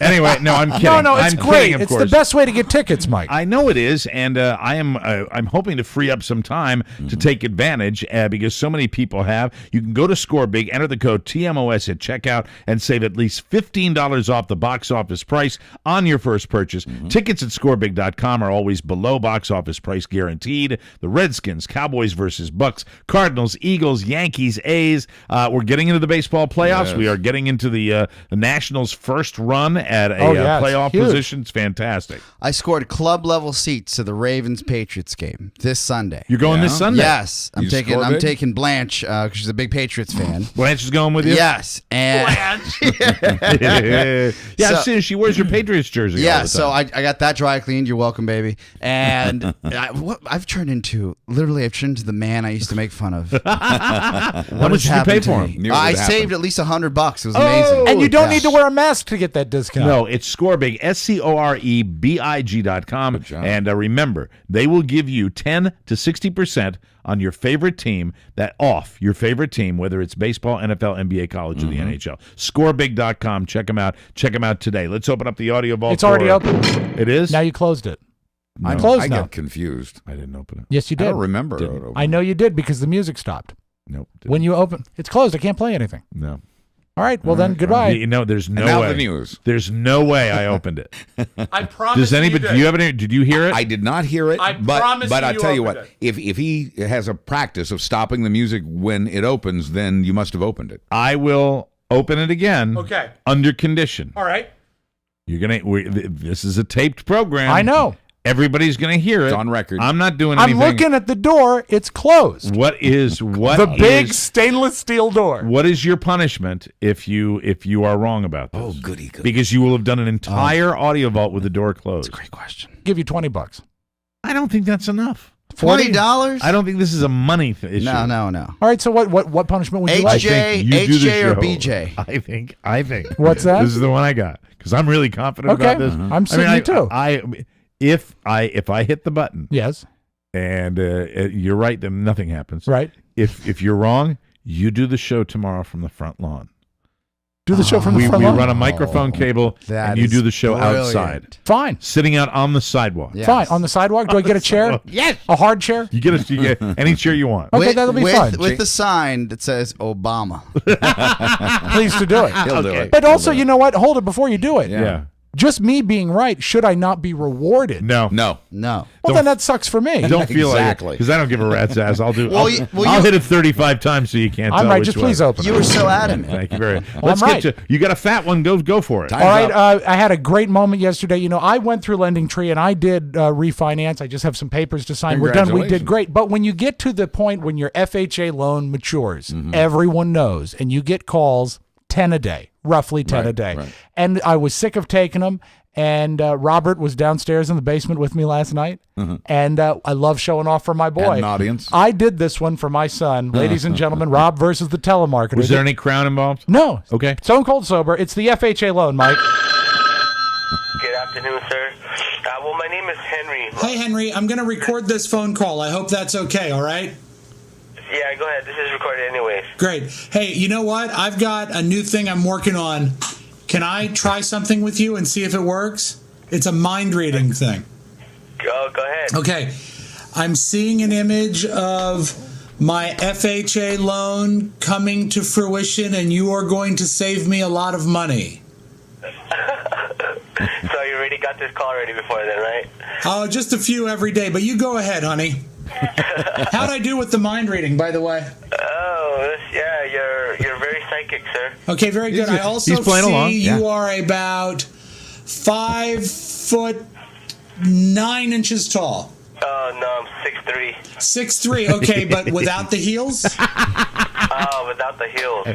[SPEAKER 1] Anyway, no, I'm kidding.
[SPEAKER 3] No, it's
[SPEAKER 1] I'm
[SPEAKER 3] great.
[SPEAKER 1] Kidding, of
[SPEAKER 3] It's
[SPEAKER 1] course.
[SPEAKER 3] the best way to get tickets, Mike.
[SPEAKER 1] I know it is, and I'm hoping to free up some time to take advantage because so many people have. You can go to Score Big, enter the code TMOS at checkout, and save at least $15 off the box office price on your first purchase. Tickets at scorebig.com are always below box office price guaranteed. The Redskins, Cowboys versus Bucks, Cardinals, Eagles, Yankees, A's. We're getting into the baseball playoffs.
[SPEAKER 2] Yes.
[SPEAKER 1] We are getting into the Nationals' first run at a playoff
[SPEAKER 3] huge.
[SPEAKER 1] position. It's fantastic.
[SPEAKER 4] I scored club level seats to the Ravens Patriots game this Sunday.
[SPEAKER 1] You're going this Sunday?
[SPEAKER 4] Yes, I'm
[SPEAKER 2] You score
[SPEAKER 4] I'm
[SPEAKER 2] big?
[SPEAKER 4] taking Blanche because she's a big Patriots fan.
[SPEAKER 1] Blanche is going with you?
[SPEAKER 4] Yes, and
[SPEAKER 1] Yeah,
[SPEAKER 4] So-
[SPEAKER 1] I've seen she wears your Patriots jersey. all
[SPEAKER 4] yeah,
[SPEAKER 1] the
[SPEAKER 4] so
[SPEAKER 1] time.
[SPEAKER 4] I got that dry cleaned. You're welcome, baby. And I've turned into the man I used to make fun of.
[SPEAKER 1] How much did you pay for him?
[SPEAKER 2] Knew it would
[SPEAKER 4] I
[SPEAKER 2] happen.
[SPEAKER 4] saved at least $100. It was amazing.
[SPEAKER 3] And you don't
[SPEAKER 4] Yeah.
[SPEAKER 3] need to wear a mask to get that discount.
[SPEAKER 1] No, it's ScoreBig, ScoreBig.com. And remember, they will give you 10 to 60% on your favorite team, your favorite team, whether it's baseball, NFL, NBA, college, or the NHL. ScoreBig.com. Check them out. Check them out today. Let's open up the audio vault.
[SPEAKER 3] It's already open.
[SPEAKER 1] It is?
[SPEAKER 3] Now you closed it.
[SPEAKER 1] No,
[SPEAKER 3] I closed
[SPEAKER 2] I
[SPEAKER 3] now.
[SPEAKER 2] got confused.
[SPEAKER 1] I didn't open it.
[SPEAKER 3] Yes, you did.
[SPEAKER 2] I don't remember.
[SPEAKER 3] I know you did because the music stopped.
[SPEAKER 1] Nope.
[SPEAKER 3] When you open, it's closed. I can't play anything.
[SPEAKER 1] No.
[SPEAKER 3] All right. Well, then goodbye.
[SPEAKER 1] You know, there's no
[SPEAKER 2] now
[SPEAKER 1] way.
[SPEAKER 2] the news.
[SPEAKER 1] There's no way I opened it.
[SPEAKER 3] I promise.
[SPEAKER 1] Does anybody? Do you have any? Did you hear it?
[SPEAKER 2] I did not hear it.
[SPEAKER 3] I promise
[SPEAKER 2] but I'll tell you
[SPEAKER 3] opened
[SPEAKER 2] what.
[SPEAKER 3] it.
[SPEAKER 2] If he has a practice of stopping the music when it opens, then you must have opened it.
[SPEAKER 1] I will open it again.
[SPEAKER 3] Okay.
[SPEAKER 1] Under condition.
[SPEAKER 3] All right.
[SPEAKER 1] You're gonna. This is a taped program.
[SPEAKER 3] I know.
[SPEAKER 1] Everybody's gonna hear it.
[SPEAKER 2] It's on record.
[SPEAKER 1] I'm not doing
[SPEAKER 3] I'm
[SPEAKER 1] anything.
[SPEAKER 3] looking at the door. It's closed.
[SPEAKER 1] The
[SPEAKER 3] big stainless steel door?
[SPEAKER 1] What is your punishment if you are wrong about this?
[SPEAKER 2] Oh, goody.
[SPEAKER 1] Because you will have done an entire audio vault with the door closed.
[SPEAKER 2] That's a great question.
[SPEAKER 3] Give you $20.
[SPEAKER 1] I don't think that's enough.
[SPEAKER 4] $20?
[SPEAKER 1] I don't think this is a money issue.
[SPEAKER 4] No.
[SPEAKER 3] All right. So what punishment would you like?
[SPEAKER 4] HJ or BJ?
[SPEAKER 1] I think.
[SPEAKER 3] What's that?
[SPEAKER 1] This is the one I got because I'm really confident
[SPEAKER 3] Okay.
[SPEAKER 1] about this.
[SPEAKER 3] I'm suing you too.
[SPEAKER 1] If I hit the button,
[SPEAKER 3] yes,
[SPEAKER 1] and you're right, then nothing happens.
[SPEAKER 3] Right.
[SPEAKER 1] If you're wrong, you do the show tomorrow from the front lawn.
[SPEAKER 3] Do the show from the front
[SPEAKER 1] lawn?
[SPEAKER 3] lawn?
[SPEAKER 1] We run a microphone cable, and you do the show outside.
[SPEAKER 3] Fine.
[SPEAKER 1] Sitting out on the sidewalk.
[SPEAKER 3] Yes. Fine. On the sidewalk? Do I get a chair?
[SPEAKER 4] Yes.
[SPEAKER 3] A hard chair?
[SPEAKER 1] You get any chair you want.
[SPEAKER 3] Okay, that'll be fine.
[SPEAKER 4] With the sign that says Obama.
[SPEAKER 3] Please to do it.
[SPEAKER 2] He'll do it.
[SPEAKER 3] But also, you know what? Hold it before you do it.
[SPEAKER 1] Yeah.
[SPEAKER 3] Just me being right, should I not be rewarded?
[SPEAKER 1] No.
[SPEAKER 3] Well, then that sucks for me.
[SPEAKER 1] Don't feel
[SPEAKER 2] Exactly.
[SPEAKER 1] like it because I don't give a rat's ass. I'll do.
[SPEAKER 4] Well,
[SPEAKER 1] I'll hit it 35 times so you can't.
[SPEAKER 3] I'm
[SPEAKER 1] tell
[SPEAKER 3] right.
[SPEAKER 1] which
[SPEAKER 3] Just
[SPEAKER 1] way.
[SPEAKER 3] please open.
[SPEAKER 4] You were so adamant.
[SPEAKER 1] Thank you very much.
[SPEAKER 3] Well,
[SPEAKER 1] Let's
[SPEAKER 3] I'm
[SPEAKER 1] get to. You got a fat one. Go for it.
[SPEAKER 3] All right. I had a great moment yesterday. You know, I went through Lending Tree and I did refinance. I just have some papers to sign. We're done. We did great. But when you get to the point when your FHA loan matures, everyone knows, and you get calls 10 a day, roughly 10 a day.
[SPEAKER 2] Right.
[SPEAKER 3] And I was sick of taking them. And Robert was downstairs in the basement with me last night. And I love showing off for my boy.
[SPEAKER 2] Had an audience.
[SPEAKER 3] I did this one for my son. Ladies and gentlemen, Rob versus the telemarketer.
[SPEAKER 1] Was there any crown involved?
[SPEAKER 3] No.
[SPEAKER 1] Okay.
[SPEAKER 3] Stone cold sober. It's the FHA loan, Mike.
[SPEAKER 14] Good afternoon, sir. Well, my name is Henry.
[SPEAKER 15] Hey, Henry, I'm going to record this phone call. I hope that's okay, all right?
[SPEAKER 14] Yeah, go ahead. This is recorded anyways.
[SPEAKER 15] Great. Hey, you know what? I've got a new thing I'm working on. Can I try something with you and see if it works? It's a mind reading thing.
[SPEAKER 14] Go ahead.
[SPEAKER 15] Okay. I'm seeing an image of my FHA loan coming to fruition, and you are going to save me a lot of money.
[SPEAKER 14] So you already got this call already before then, right?
[SPEAKER 15] Oh, just a few every day, but you go ahead, honey. How'd I do with the mind reading, by the way?
[SPEAKER 14] Oh, yeah, you're very psychic, sir.
[SPEAKER 15] Okay, very good. I also see you are about 5'9" tall.
[SPEAKER 14] Oh, no, I'm 6'3".
[SPEAKER 15] 6'3", okay, but without the heels?
[SPEAKER 14] Oh, without the heels.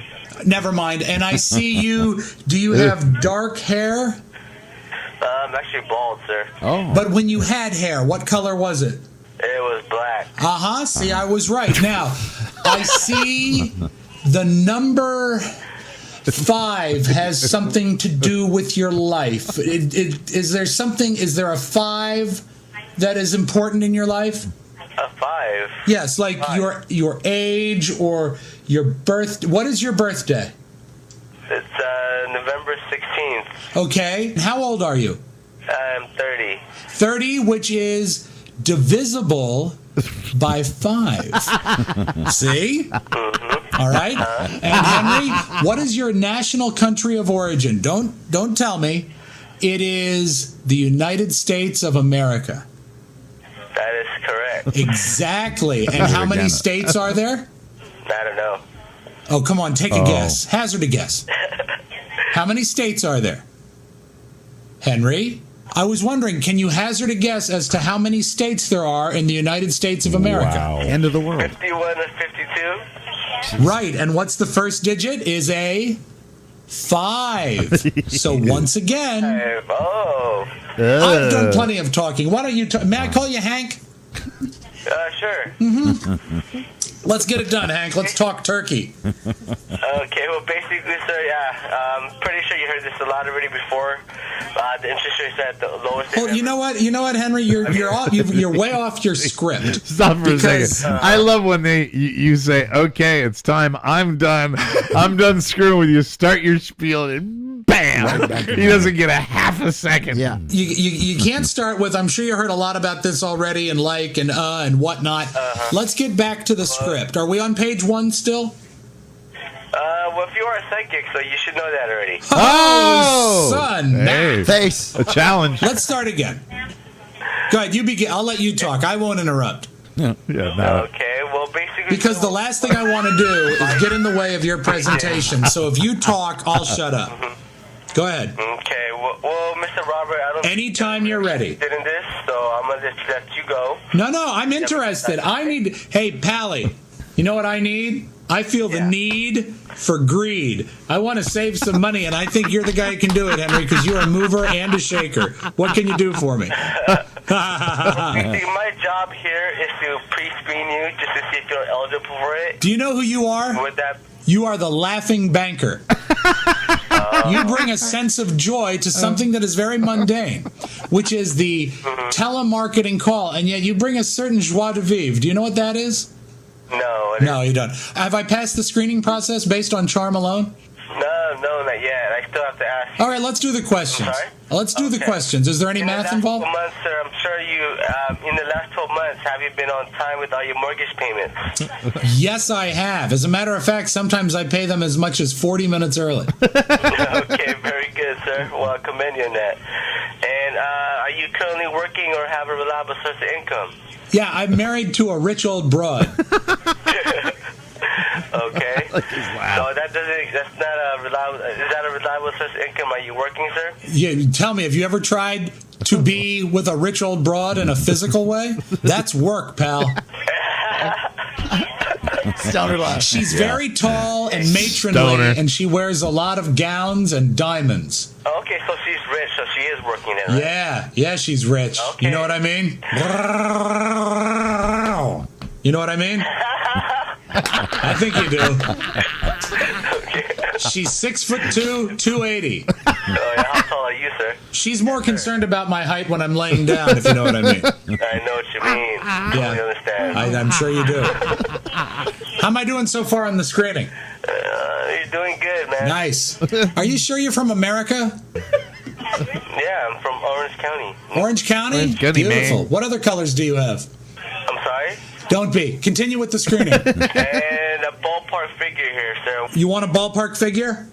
[SPEAKER 15] Never mind. And I see you, do you have dark hair?
[SPEAKER 14] I'm actually bald, sir.
[SPEAKER 2] Oh.
[SPEAKER 15] But when you had hair, what color was it?
[SPEAKER 14] It was black.
[SPEAKER 15] Uh-huh, see, I was right. Now, I see the number 5 has something to do with your life. Is there a 5 that is important in your life?
[SPEAKER 14] A 5?
[SPEAKER 15] Yes, like
[SPEAKER 14] 5.
[SPEAKER 15] your age or your birth. What is your birthday?
[SPEAKER 14] It's November 16th.
[SPEAKER 15] Okay. How old are you?
[SPEAKER 14] I'm 30.
[SPEAKER 15] 30, which is divisible by 5. See? All right. And Henry, what is your national country of origin? Don't tell me. It is the United States of America.
[SPEAKER 14] That is correct.
[SPEAKER 15] Exactly. And how many states are there?
[SPEAKER 14] I don't know.
[SPEAKER 15] Oh, come on, take a guess. Hazard a guess. How many states are there? Henry? I was wondering, can you hazard a guess as to how many states there are in the United States of America?
[SPEAKER 2] Wow. End of the world.
[SPEAKER 14] 51 and 52?
[SPEAKER 15] Right, and what's the first digit? Is a 5. So once again, I've done plenty of talking. Why don't you may I call you Hank?
[SPEAKER 14] Sure.
[SPEAKER 15] Let's get it done, Hank. Let's talk turkey.
[SPEAKER 14] Okay, well, basically, sir, yeah, I'm pretty sure you heard this a lot already before. The interest rate's at the lowest.
[SPEAKER 15] Well, you know what, Henry, you're off. You're way off your script.
[SPEAKER 1] Stop for a second. I love when you say, "Okay, it's time. I'm done. I'm done screwing with you." Start your spiel and bam, he doesn't get a half a second.
[SPEAKER 4] Yeah,
[SPEAKER 15] you can't start with. I'm sure you heard a lot about this already, and and whatnot. Let's get back to the script. Are we on page 1 still?
[SPEAKER 14] Well, if you are a psychic, so you should know that already.
[SPEAKER 15] Oh, son.
[SPEAKER 1] Hey,
[SPEAKER 4] face.
[SPEAKER 1] A challenge.
[SPEAKER 15] Let's start again. Go ahead, you begin. I'll let you talk. I won't interrupt.
[SPEAKER 1] No.
[SPEAKER 14] Okay, well, basically...
[SPEAKER 15] Because the last thing I want to do is get in the way of your presentation. So if you talk, I'll shut up. Go ahead.
[SPEAKER 14] Okay, well, Mr. Robert, I don't...
[SPEAKER 15] Anytime you're ready.
[SPEAKER 14] ...in this, so I'm going to just let you go.
[SPEAKER 15] No, I'm interested. I need... Hey, Pally, you know what I need? I feel the need for greed. I want to save some money, and I think you're the guy who can do it, Henry, because you're a mover and a shaker. What can you do for me?
[SPEAKER 14] My job here is to pre-screen you just to see if you're eligible for it.
[SPEAKER 15] Do you know who you are?
[SPEAKER 14] Would that...
[SPEAKER 15] You are the laughing banker. You bring a sense of joy to something that is very mundane, which is the telemarketing call, and yet you bring a certain joie de vivre. Do you know what that is? No, you don't. Have I passed the screening process based on charm alone?
[SPEAKER 14] No, not yet. I still have to ask you.
[SPEAKER 15] All right, let's do the questions. Let's do the questions. Is there any math involved?
[SPEAKER 14] In the last 12 months, sir, I'm sure you, in the last 12 months, have you been on time with all your mortgage payments?
[SPEAKER 15] Yes, I have. As a matter of fact, sometimes I pay them as much as 40 minutes early.
[SPEAKER 14] Okay, very good, sir. Well, I commend you on that. And are you currently working or have a reliable source of income?
[SPEAKER 15] Yeah, I'm married to a rich old broad.
[SPEAKER 14] Okay.
[SPEAKER 1] Wow.
[SPEAKER 14] So that's not a reliable, is that a reliable source of income? Are you working, sir?
[SPEAKER 15] Yeah, tell me, have you ever tried to be with a rich old broad in a physical way? That's work, pal.
[SPEAKER 4] Stoner laugh.
[SPEAKER 15] She's very tall and matronly, and she wears a lot of gowns and diamonds.
[SPEAKER 14] Okay, so she's rich, so she is working then, right?
[SPEAKER 15] Yeah, she's rich.
[SPEAKER 14] Okay.
[SPEAKER 15] You know what I mean? You know what I mean? I think you do.
[SPEAKER 14] Okay.
[SPEAKER 15] She's 6'2", 280.
[SPEAKER 14] Oh, yeah, how tall are you, sir?
[SPEAKER 15] She's more concerned about my height when I'm laying down, if you know what I mean.
[SPEAKER 14] I know what you mean.
[SPEAKER 15] Yeah.
[SPEAKER 14] I understand.
[SPEAKER 15] I'm sure you do. How am I doing so far on the screening?
[SPEAKER 14] You're doing good, man.
[SPEAKER 15] Nice. Are you sure you're from America?
[SPEAKER 14] Yeah, I'm from Orange County.
[SPEAKER 15] Orange County?
[SPEAKER 1] Orange County,
[SPEAKER 15] Beautiful.
[SPEAKER 1] man.
[SPEAKER 15] What other colors do you have?
[SPEAKER 14] I'm sorry?
[SPEAKER 15] Don't be. Continue with the screening.
[SPEAKER 14] And a ballpark figure here, sir.
[SPEAKER 15] You want a ballpark figure?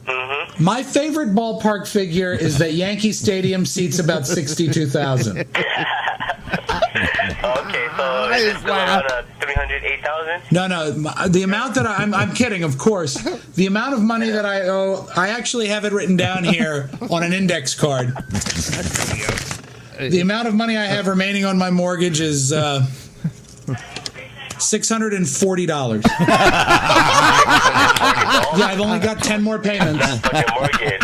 [SPEAKER 14] Mm-hmm.
[SPEAKER 15] My favorite ballpark figure is that Yankee Stadium seats about 62,000.
[SPEAKER 14] Okay, so is it still around 308,000?
[SPEAKER 15] No. The amount that I'm kidding, of course. The amount of money that I owe, I actually have it written down here on an index card. The amount of money I have remaining on my mortgage is $640. Yeah, I've only got 10 more payments.
[SPEAKER 14] On your mortgage.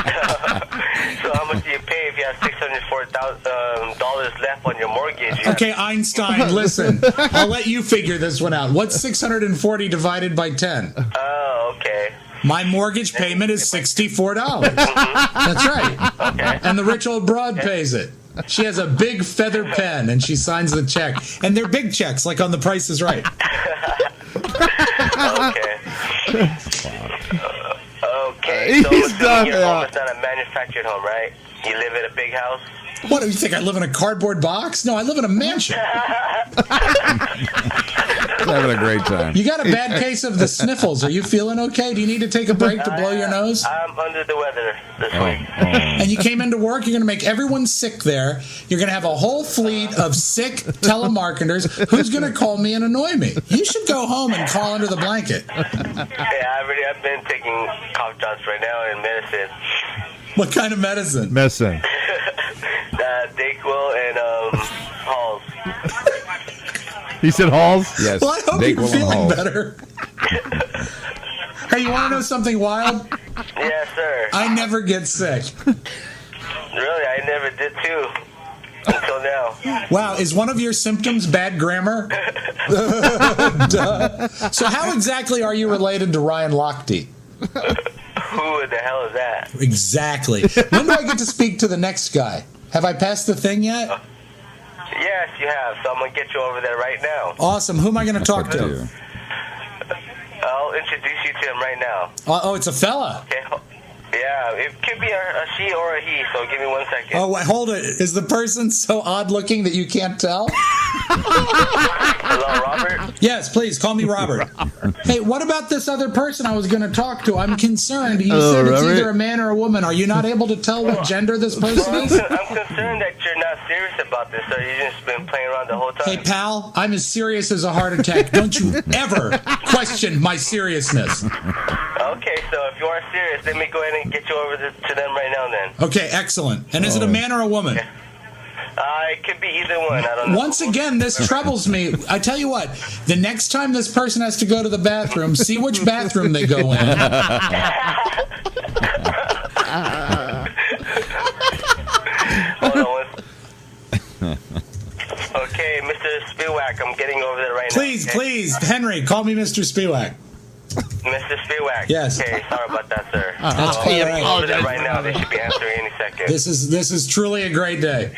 [SPEAKER 14] So how much do you pay if you have $640,000 left on your mortgage?
[SPEAKER 15] Okay, Einstein, listen. I'll let you figure this one out. What's 640 divided by 10?
[SPEAKER 14] Oh, okay.
[SPEAKER 15] My mortgage payment is $64. That's right.
[SPEAKER 14] Okay.
[SPEAKER 15] And the rich old broad pays it. She has a big feather pen, and she signs the check. And they're big checks, like on The Price is Right.
[SPEAKER 14] Okay. Okay.
[SPEAKER 1] He's
[SPEAKER 14] So
[SPEAKER 1] done.
[SPEAKER 14] your home is not a manufactured home, right? You live in a big house?
[SPEAKER 15] What, do you think I live in a cardboard box? No, I live in a mansion.
[SPEAKER 2] Having a great time.
[SPEAKER 15] You got a bad case of the sniffles. Are you feeling okay? Do you need to take a break to blow your nose?
[SPEAKER 14] I'm under the weather this week.
[SPEAKER 15] And you came into work, you're going to make everyone sick there. You're going to have a whole fleet of sick telemarketers. Who's going to call me and annoy me? You should go home and crawl under the blanket.
[SPEAKER 14] Yeah, I've been taking cough drops right now and medicine.
[SPEAKER 15] What kind of medicine?
[SPEAKER 1] Medicine.
[SPEAKER 14] Dayquil and Halls.
[SPEAKER 1] He said Halls?
[SPEAKER 2] Yes.
[SPEAKER 15] Well, I hope you're
[SPEAKER 2] Dayquil and
[SPEAKER 15] feeling
[SPEAKER 2] Halls.
[SPEAKER 15] better. Hey, you want to know something wild?
[SPEAKER 14] Yes, sir.
[SPEAKER 15] I never get sick.
[SPEAKER 14] Really, I never did too. Until now.
[SPEAKER 15] Wow, is one of your symptoms bad grammar? Duh. So how exactly are you related to Ryan Lochte?
[SPEAKER 14] Who the hell is that?
[SPEAKER 15] Exactly. When do I get to speak to the next guy? Have I passed the thing yet?
[SPEAKER 14] Yes, you have. So I'm going to get you over there right now.
[SPEAKER 15] Awesome. Who am I going to talk to?
[SPEAKER 14] I'll introduce you to him right now.
[SPEAKER 15] Oh, it's a fella.
[SPEAKER 14] Okay. Yeah, it could be a she or a he, so give me 1 second.
[SPEAKER 15] Oh, wait, hold it. Is the person so odd looking that you can't tell?
[SPEAKER 14] Hello, Robert?
[SPEAKER 15] Yes, please, call me Robert. Hey, what about this other person I was going to talk to? I'm concerned. You said it's either a man or a woman. Are you not able to tell what gender this person is?
[SPEAKER 14] I'm concerned that you're not serious about this, so you've just been playing around the whole time.
[SPEAKER 15] Hey, pal, I'm as serious as a heart attack. Don't you ever question my seriousness.
[SPEAKER 14] Okay, so if you are serious, let me go ahead and get you over to them right now then.
[SPEAKER 15] Okay, excellent. And is it a man or a woman?
[SPEAKER 14] Okay. It could be either one. I don't know.
[SPEAKER 15] Once again, this troubles me. I tell you what, the next time this person has to go to the bathroom, see which bathroom they go in.
[SPEAKER 14] Hold on. Okay, Mr. Spielwack, I'm getting over there right now.
[SPEAKER 15] Please, Henry, call me Mr. Spielwack.
[SPEAKER 14] Mr. Spielwack.
[SPEAKER 15] Yes.
[SPEAKER 14] Okay, sorry about that, sir.
[SPEAKER 15] That's cool.
[SPEAKER 14] Over there right now. They should be answering any second.
[SPEAKER 15] This is truly a great day.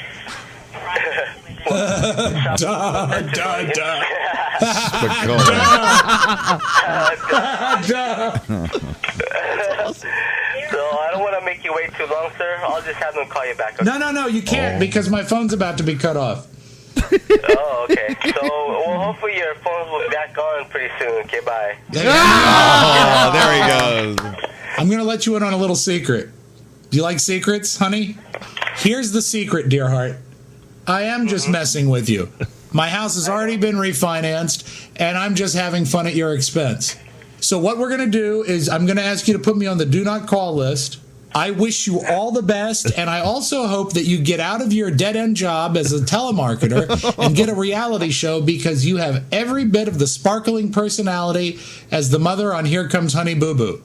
[SPEAKER 15] Duh.
[SPEAKER 14] So I don't want to make you wait too long, sir. I'll just have them call you back. Okay?
[SPEAKER 15] No, you can't because my phone's about to be cut off.
[SPEAKER 14] Oh, okay. So, well, hopefully your phone will be back on pretty soon. Okay, bye.
[SPEAKER 2] Oh, there he goes.
[SPEAKER 15] I'm going to let you in on a little secret. Do you like secrets, honey? Here's the secret, dear heart. I am just messing with you. My house has already been refinanced, and I'm just having fun at your expense. So what we're going to do is I'm going to ask you to put me on the do not call list. I wish you all the best, and I also hope that you get out of your dead-end job as a telemarketer and get a reality show because you have every bit of the sparkling personality as the mother on Here Comes Honey Boo Boo.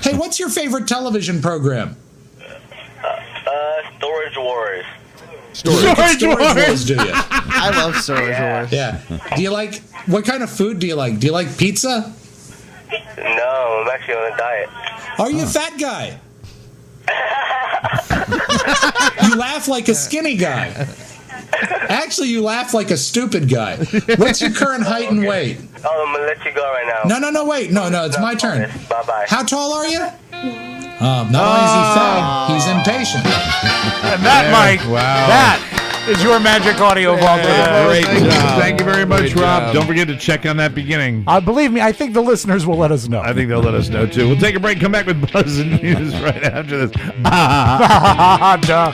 [SPEAKER 15] Hey, what's your favorite television program?
[SPEAKER 14] Storage Wars.
[SPEAKER 15] Storage Wars, do you?
[SPEAKER 4] I love Storage Wars.
[SPEAKER 15] Yeah. Do you like, what kind of food do you like? Do you like pizza?
[SPEAKER 14] No, I'm actually on a diet.
[SPEAKER 15] Are you a fat guy? You laugh like a skinny guy. Actually, you laugh like a stupid guy. What's your current height and weight?
[SPEAKER 14] Oh, I'm going to let you go right now.
[SPEAKER 15] No, wait. No, it's my turn.
[SPEAKER 14] Bye-bye.
[SPEAKER 15] How tall are you? Not only is he fat, he's impatient.
[SPEAKER 3] And that, Mike, that is your magic audio vault.
[SPEAKER 2] Great job.
[SPEAKER 1] Thank you very much,
[SPEAKER 2] Great
[SPEAKER 1] Rob.
[SPEAKER 2] job.
[SPEAKER 1] Don't forget to check on that beginning.
[SPEAKER 3] Believe me, I think the listeners will let us know.
[SPEAKER 1] I think they'll let us know, too. We'll take a break, come back with Buzz and News right after this.
[SPEAKER 3] Duh.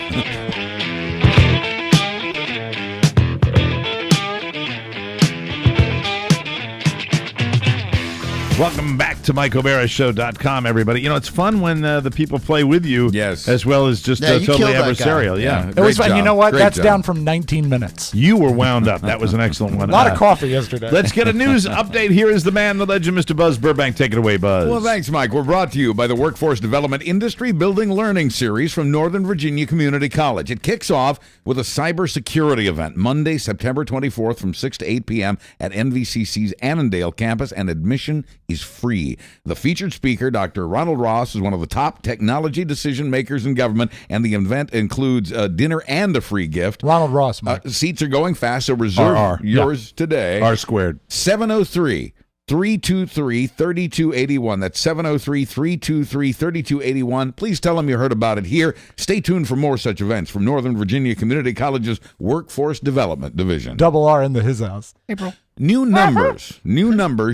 [SPEAKER 1] Welcome back to MikeO'BaraShow.com, everybody. You know, it's fun when the people play with you,
[SPEAKER 2] yes,
[SPEAKER 1] as well as just
[SPEAKER 4] you
[SPEAKER 1] totally
[SPEAKER 4] killed that
[SPEAKER 1] adversarial.
[SPEAKER 4] guy.
[SPEAKER 1] Yeah.
[SPEAKER 3] It was fun. You know what?
[SPEAKER 2] Great
[SPEAKER 3] That's
[SPEAKER 2] job.
[SPEAKER 3] down from 19 minutes.
[SPEAKER 1] You were wound up. That was an excellent one.
[SPEAKER 3] A lot of coffee yesterday.
[SPEAKER 1] Let's get a news update. Here is the man, the legend, Mr. Buzz Burbank. Take it away, Buzz.
[SPEAKER 2] Well, thanks, Mike. We're brought to you by the Workforce Development Industry Building Learning Series from Northern Virginia Community College. It kicks off with a cybersecurity event Monday, September 24th from 6 to 8 p.m. at NVCC's Annandale campus, and admission is free. The featured speaker, Dr. Ronald Ross, is one of the top technology decision makers in government, and the event includes a dinner and a free gift.
[SPEAKER 3] Ronald Ross, Mike.
[SPEAKER 2] Seats are going fast, so reserve yours today.
[SPEAKER 1] R squared.
[SPEAKER 2] 703-323-3281. That's 703-323-3281. Please tell them you heard about it here. Stay tuned for more such events from Northern Virginia Community College's Workforce Development Division.
[SPEAKER 3] Double R in his house. April.
[SPEAKER 2] New numbers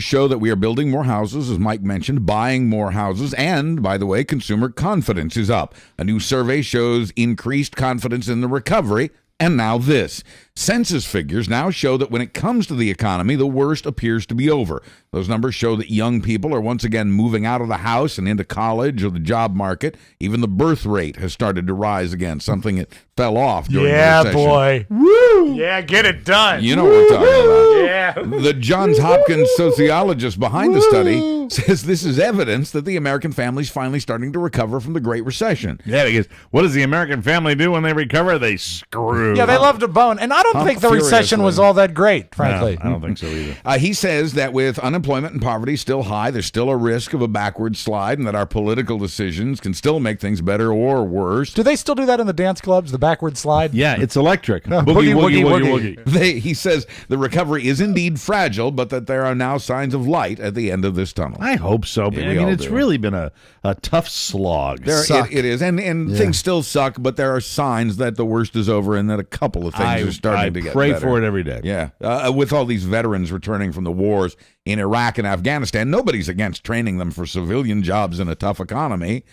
[SPEAKER 2] show that we are building more houses, as Mike mentioned, buying more houses, and, by the way, consumer confidence is up. A new survey shows increased confidence in the recovery. And now this. Census figures now show that when it comes to the economy, the worst appears to be over. Those numbers show that young people are once again moving out of the house and into college or the job market. Even the birth rate has started to rise again, something that fell off during the recession.
[SPEAKER 3] Boy. Woo! Yeah, get it done.
[SPEAKER 2] You know what we're talking about.
[SPEAKER 3] Yeah.
[SPEAKER 2] The Johns Hopkins sociologist behind the study says this is evidence that the American family's finally starting to recover from the Great Recession.
[SPEAKER 1] Yeah, because what does the American family do when they recover? They screw.
[SPEAKER 3] Yeah, they love to bone. And I don't think the recession was all that great, frankly.
[SPEAKER 1] No, I don't think so either.
[SPEAKER 2] He says that with unemployment and poverty still high, there's still a risk of a backward slide and that our political decisions can still make things better or worse.
[SPEAKER 3] Do they still do that in the dance clubs, the backward slide?
[SPEAKER 1] Yeah, it's electric.
[SPEAKER 3] Boogie, woogie, woogie.
[SPEAKER 2] He says the recovery is indeed fragile, but that there are now signs of light at the end of this tunnel.
[SPEAKER 1] I hope so. But
[SPEAKER 2] Yeah,
[SPEAKER 1] I mean, it's really been a tough slog.
[SPEAKER 2] It is. And things still suck, but there are signs that the worst is over and that a couple of things are starting to get better.
[SPEAKER 1] I pray for it every day.
[SPEAKER 2] Yeah. With all these veterans returning from the wars in Iraq and Afghanistan, nobody's against training them for civilian jobs in a tough economy.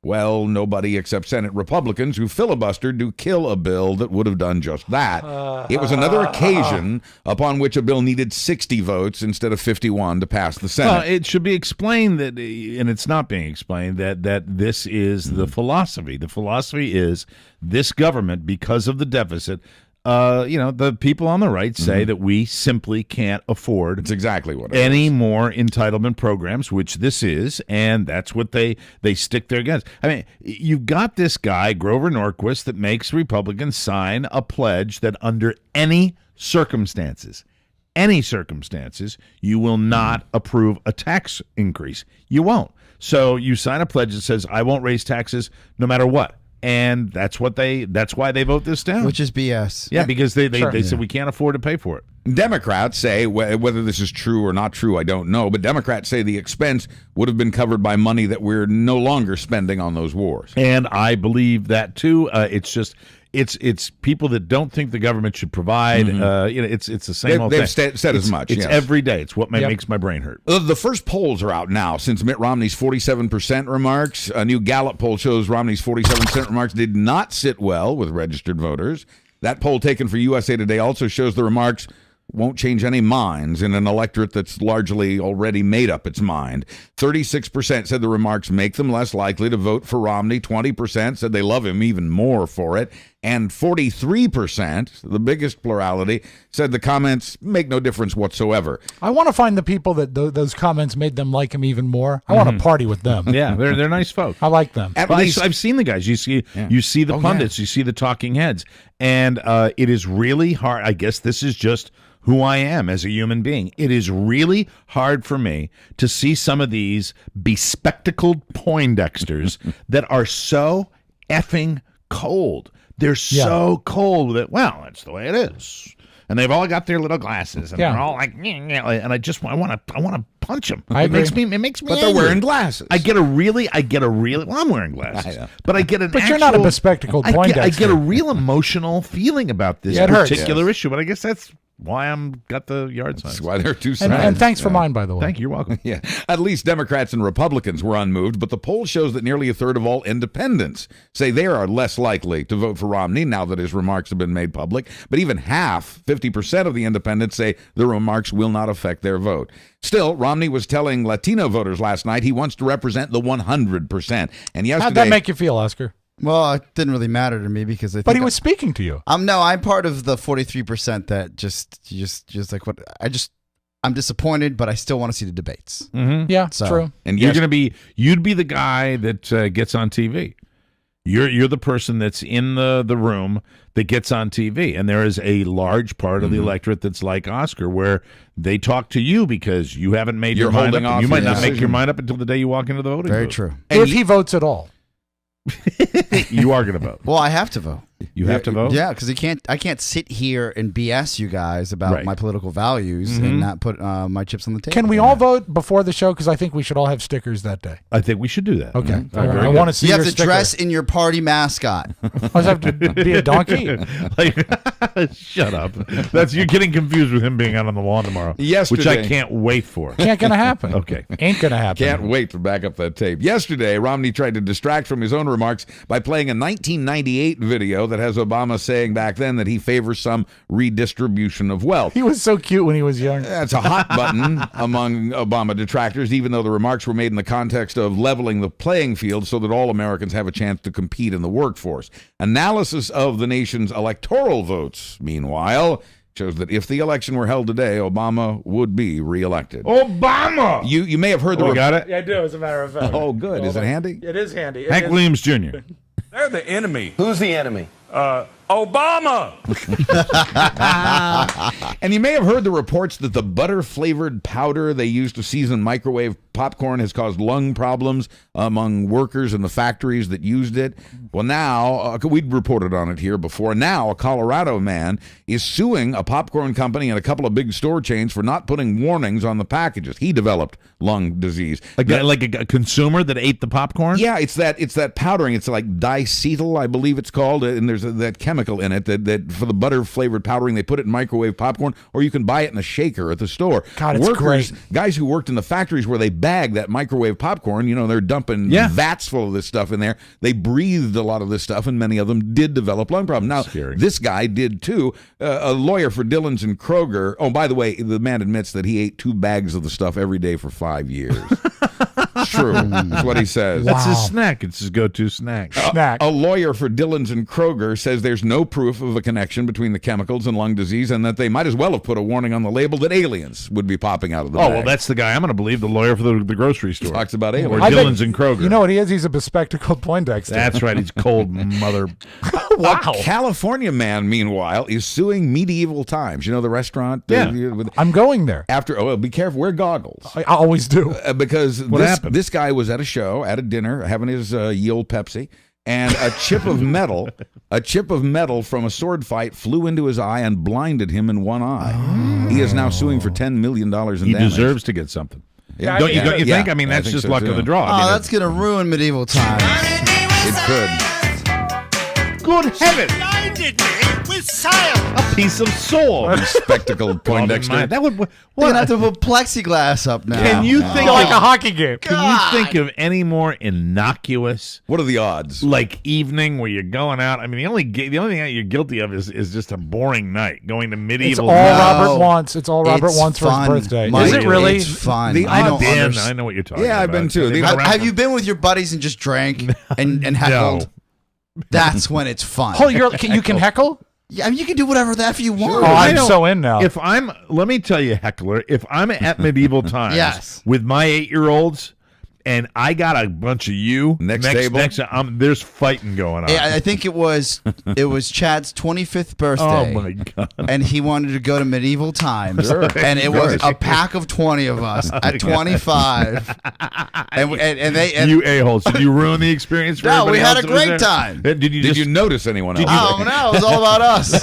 [SPEAKER 2] Well, nobody except Senate Republicans who filibustered to kill a bill that would have done just that. It was another occasion upon which a bill needed 60 votes instead of 51 to pass the Senate.
[SPEAKER 1] Well, it should be explained that, and it's not being explained, that this is the philosophy. The philosophy is this government, because of the deficit, the people on the right say that we simply can't afford
[SPEAKER 2] That's exactly what it
[SPEAKER 1] any
[SPEAKER 2] is.
[SPEAKER 1] more entitlement programs, which this is, and that's what they stick their guns. I mean, you've got this guy, Grover Norquist, that makes Republicans sign a pledge that under any circumstances, you will not approve a tax increase. You won't. So you sign a pledge that says, I won't raise taxes no matter what. And that's why they vote this down.
[SPEAKER 4] Which is BS.
[SPEAKER 1] Yeah, because they said we can't afford to pay for it.
[SPEAKER 2] Democrats say, whether this is true or not true, I don't know, but Democrats say the expense would have been covered by money that we're no longer spending on those wars.
[SPEAKER 1] And I believe that too. It's people that don't think the government should provide. It's the same old thing.
[SPEAKER 2] They've said as much.
[SPEAKER 1] It's
[SPEAKER 2] yes.
[SPEAKER 1] every day. It's what makes my brain hurt.
[SPEAKER 2] The first polls are out now since Mitt Romney's 47% remarks. A new Gallup poll shows Romney's 47% remarks did not sit well with registered voters. That poll taken for USA Today also shows the remarks won't change any minds in an electorate that's largely already made up its mind. 36% said the remarks make them less likely to vote for Romney. 20% said they love him even more for it. And 43%, the biggest plurality, said the comments make no difference whatsoever.
[SPEAKER 3] I want to find the people that those comments made them like him even more. I want to party with them.
[SPEAKER 1] Yeah, they're nice folk.
[SPEAKER 3] I like them.
[SPEAKER 1] I've seen the guys. You see the pundits. You see the talking heads. And it is really hard. I guess this is just who I am as a human being. It is really hard for me to see some of these bespectacled Poindexters that are so effing cold. They're so cold that, well, that's the way it is. And they've all got their little glasses, and they're all like, and I want to punch them. It makes me
[SPEAKER 2] But they're
[SPEAKER 1] angry.
[SPEAKER 2] wearing glasses.
[SPEAKER 1] I get a really. Well, I'm wearing glasses, but I get an.
[SPEAKER 3] But you're not a bespectacled Poindexter.
[SPEAKER 1] I get a real emotional feeling about this particular issue, but I guess that's why I'm got the yard signs.
[SPEAKER 2] That's why there are two signs.
[SPEAKER 3] And thanks for mine, by the way.
[SPEAKER 1] Thank you. You're welcome.
[SPEAKER 2] Yeah. At least Democrats and Republicans were unmoved, but the poll shows that nearly a third of all independents say they are less likely to vote for Romney now that his remarks have been made public. But even half, 50% of the independents say the remarks will not affect their vote. Still, Romney was telling Latino voters last night he wants to represent the 100%. And yesterday,
[SPEAKER 3] how'd that make you feel, Oscar?
[SPEAKER 4] Well, it didn't really matter to me because I think
[SPEAKER 3] But he was speaking to you.
[SPEAKER 4] No, I'm part of the 43% that just like what I'm disappointed, but I still want to see the debates.
[SPEAKER 1] Mm-hmm.
[SPEAKER 3] Yeah, it's true.
[SPEAKER 1] And you'd be the guy that gets on TV. You're the person that's in the room that gets on TV, and there is a large part of the electorate that's like Oscar, where they talk to you because you haven't made your mind up. You might not make your mind up until the day you walk into the voting booth.
[SPEAKER 4] Very true.
[SPEAKER 3] If he votes at all.
[SPEAKER 1] You are going to vote.
[SPEAKER 4] Well, I have to vote.
[SPEAKER 1] You have to vote?
[SPEAKER 4] Yeah, because I can't sit here and BS you guys about my political values and not put my chips on the table.
[SPEAKER 3] Can we all vote before the show? Because I think we should all have stickers that day.
[SPEAKER 1] I think we should do that.
[SPEAKER 3] Okay. I want to see
[SPEAKER 4] you
[SPEAKER 3] your
[SPEAKER 4] have to
[SPEAKER 3] sticker.
[SPEAKER 4] dress in your party mascot.
[SPEAKER 3] I have to be a donkey?
[SPEAKER 1] Shut up. You're getting confused with him being out on the lawn tomorrow.
[SPEAKER 2] Yesterday.
[SPEAKER 1] Which I can't wait for.
[SPEAKER 3] Can't gonna happen.
[SPEAKER 1] Okay.
[SPEAKER 3] Ain't gonna happen.
[SPEAKER 2] Can't wait to back up that tape. Yesterday, Romney tried to distract from his own remarks by playing a 1998 video video that has Obama saying back then that he favors some redistribution of wealth.
[SPEAKER 3] He was so cute when he was young.
[SPEAKER 2] That's a hot button among Obama detractors, even though the remarks were made in the context of leveling the playing field so that all Americans have a chance to compete in the workforce. Analysis of the nation's electoral votes, meanwhile, shows that if the election were held today, Obama would be reelected.
[SPEAKER 1] Obama!
[SPEAKER 2] You may have heard the...
[SPEAKER 1] got it?
[SPEAKER 3] Yeah, I do, as a matter of fact.
[SPEAKER 2] Oh, good. Is it handy?
[SPEAKER 3] It is handy.
[SPEAKER 1] Hank Williams Jr.
[SPEAKER 16] They're the enemy.
[SPEAKER 9] Who's the enemy?
[SPEAKER 16] Obama!
[SPEAKER 2] And you may have heard the reports that the butter-flavored powder they use to season microwave popcorn has caused lung problems among workers in the factories that used it. Well, now, we'd reported on it here before. Now, a Colorado man is suing a popcorn company and a couple of big store chains for not putting warnings on the packages. He developed lung disease.
[SPEAKER 1] Like a consumer that ate the popcorn?
[SPEAKER 2] Yeah, it's that powdering. It's like diacetyl, I believe it's called, and there's that chemical in it that for the butter-flavored powdering, they put it in microwave popcorn, or you can buy it in a shaker at the store.
[SPEAKER 3] God, it's great.
[SPEAKER 2] Guys who worked in the factories where they bag that microwave popcorn, they're dumping vats full of this stuff in there. They breathed a lot of this stuff, and many of them did develop lung problems. Now, this guy did too. A lawyer for Dillons and Kroger. Oh, by the way, the man admits that he ate 2 bags of the stuff every day for 5 years. It's true. That's what he says.
[SPEAKER 1] That's his snack. It's his go-to snack.
[SPEAKER 2] A lawyer for Dillons and Kroger says there's no proof of a connection between the chemicals and lung disease, and that they might as well have put a warning on the label that aliens would be popping out of the bag.
[SPEAKER 1] Well, that's the guy I'm going to believe, the lawyer for the grocery store.
[SPEAKER 2] Talks about aliens.
[SPEAKER 1] Or Dillons and Kroger.
[SPEAKER 3] You know what he is? He's a bespectacled Poindexter.
[SPEAKER 1] That's right. He's cold mother.
[SPEAKER 2] Wow. A California man, meanwhile, is suing Medieval Times. You know the restaurant?
[SPEAKER 3] Yeah. I'm going there.
[SPEAKER 2] Be careful. Wear goggles.
[SPEAKER 3] I always do.
[SPEAKER 2] Because this guy was at a show, at a dinner, having his ye old Pepsi, and a chip of metal from a sword fight flew into his eye and blinded him in one eye. He is now suing for $10 million in damage.
[SPEAKER 1] He deserves to get something.
[SPEAKER 2] Yeah.
[SPEAKER 1] Don't you think? I mean, that's just luck of the draw. I mean,
[SPEAKER 4] that's going to ruin Medieval Times.
[SPEAKER 2] It could.
[SPEAKER 1] Good heavens!
[SPEAKER 7] Blinded me with science.
[SPEAKER 1] A piece of soul.
[SPEAKER 2] Spectacled Poindexter.
[SPEAKER 1] That would.
[SPEAKER 4] We're going to have to put plexiglass up now.
[SPEAKER 1] Can you think
[SPEAKER 3] like a hockey game?
[SPEAKER 1] Can you think of any more innocuous?
[SPEAKER 2] What are the odds?
[SPEAKER 1] Like evening where you're going out. I mean, the only thing you're guilty of is just a boring night going to medieval.
[SPEAKER 3] It's all Robert wants. It's all Robert wants for his birthday.
[SPEAKER 4] Mike,
[SPEAKER 3] is it really?
[SPEAKER 4] It's fun.
[SPEAKER 1] I know what you're talking about.
[SPEAKER 2] Yeah, I've been too.
[SPEAKER 4] Have you been with your buddies and just drank and heckled?
[SPEAKER 1] No.
[SPEAKER 4] That's when it's fun.
[SPEAKER 3] Oh, you can heckle?
[SPEAKER 4] Yeah, I mean, you can do whatever the F you want.
[SPEAKER 3] Sure. Oh, I'm so in now.
[SPEAKER 1] Let me tell you, heckler, if I'm at Medieval Times with my 8-year-olds and I got a bunch of you
[SPEAKER 2] next table,
[SPEAKER 1] there's fighting going on.
[SPEAKER 4] Yeah, I think it was Chad's 25th birthday.
[SPEAKER 1] Oh my god!
[SPEAKER 4] And he wanted to go to Medieval Times, and it was a pack of 20 of us at 25. and
[SPEAKER 1] you a-holes! Did you ruin the experience for
[SPEAKER 4] No, we
[SPEAKER 1] everybody
[SPEAKER 4] had
[SPEAKER 1] else
[SPEAKER 4] a
[SPEAKER 1] that was
[SPEAKER 4] great
[SPEAKER 1] there?
[SPEAKER 4] time.
[SPEAKER 2] Did you notice anyone else?
[SPEAKER 4] Oh no, it was all about us.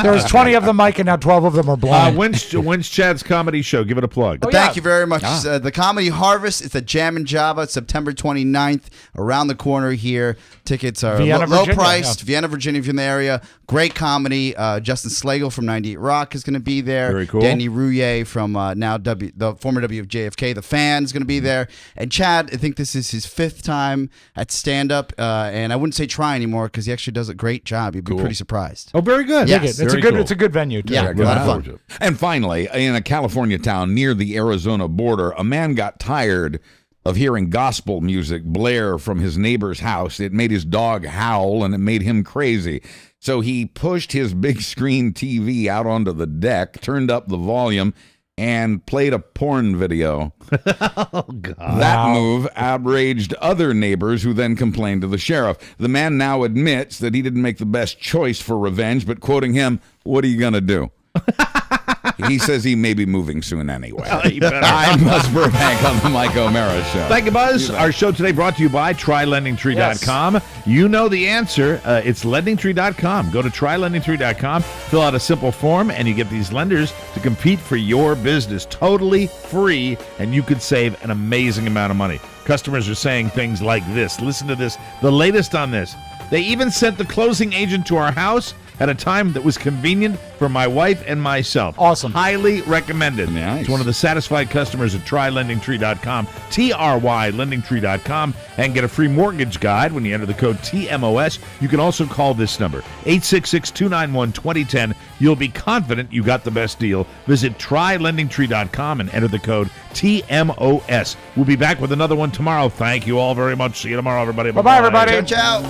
[SPEAKER 3] There was 20 of them, Mike, and now 12 of them are blind.
[SPEAKER 1] When's Chad's comedy show? Give it a plug.
[SPEAKER 4] Thank you very much. The Comedy Harvest. It's at Jam and Java, September 29th, around the corner here. Tickets are low priced. Yeah. Vienna, Virginia, if you're in the area. Great comedy. Justin Slagle from 98 Rock is going to be there.
[SPEAKER 1] Very cool.
[SPEAKER 4] Danny Rouillet from the former WJFK, The Fan, is going to be there. And Chad, I think this is his 5th time at stand-up, and I wouldn't say try anymore because he actually does a great job. You'd be pretty surprised.
[SPEAKER 1] Oh, very good.
[SPEAKER 4] Yes.
[SPEAKER 3] It's a good venue, too.
[SPEAKER 4] Yeah, a lot of fun.
[SPEAKER 2] And finally, in a California town near the Arizona border, a man got tired of hearing gospel music blare from his neighbor's house. It made his dog howl, and it made him crazy. So he pushed his big screen TV out onto the deck, turned up the volume, and played a porn video.
[SPEAKER 1] Oh, God.
[SPEAKER 2] That move outraged other neighbors who then complained to the sheriff. The man now admits that he didn't make the best choice for revenge, but quoting him, "What are you going to do?" He says he may be moving soon anyway. I'm Buzz Burbank on the Mike O'Mara Show.
[SPEAKER 1] Thank you, Buzz. Our show today brought to you by TryLendingTree.com. Yes. You know the answer. It's LendingTree.com. Go to TryLendingTree.com, fill out a simple form, and you get these lenders to compete for your business totally free, and you could save an amazing amount of money. Customers are saying things like this. Listen to this. The latest on this. They even sent the closing agent to our house at a time that was convenient for my wife and myself.
[SPEAKER 3] Awesome.
[SPEAKER 1] Highly recommended.
[SPEAKER 2] Nice.
[SPEAKER 1] It's one of the satisfied customers at TryLendingTree.com, TRYLendingTree.com, and get a free mortgage guide when you enter the code TMOS. You can also call this number, 866-291-2010. You'll be confident you got the best deal. Visit TryLendingTree.com and enter the code TMOS. We'll be back with another one tomorrow. Thank you all very much. See you tomorrow, everybody.
[SPEAKER 3] Bye-bye, everybody.
[SPEAKER 4] Ciao.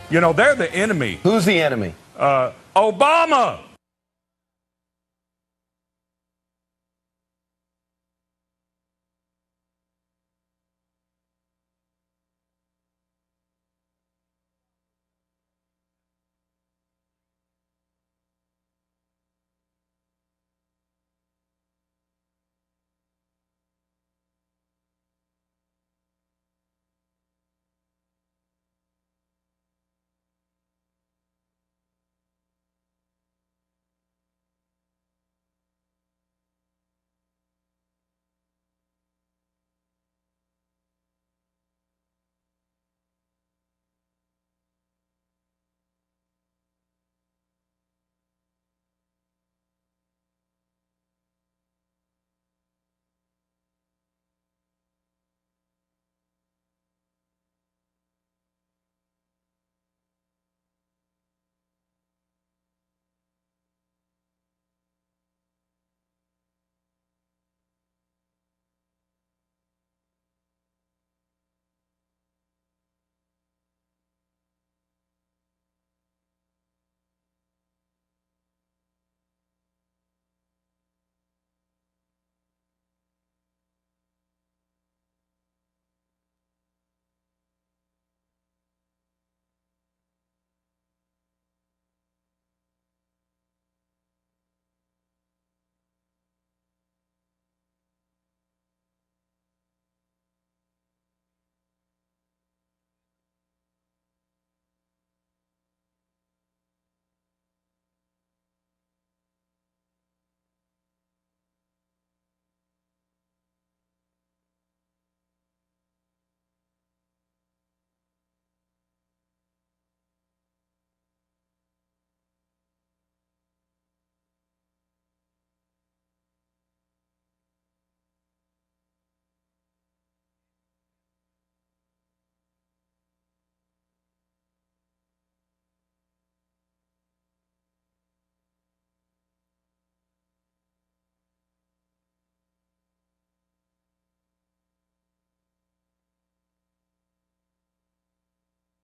[SPEAKER 16] You know, they're the enemy.
[SPEAKER 9] Who's the enemy?
[SPEAKER 16] Obama!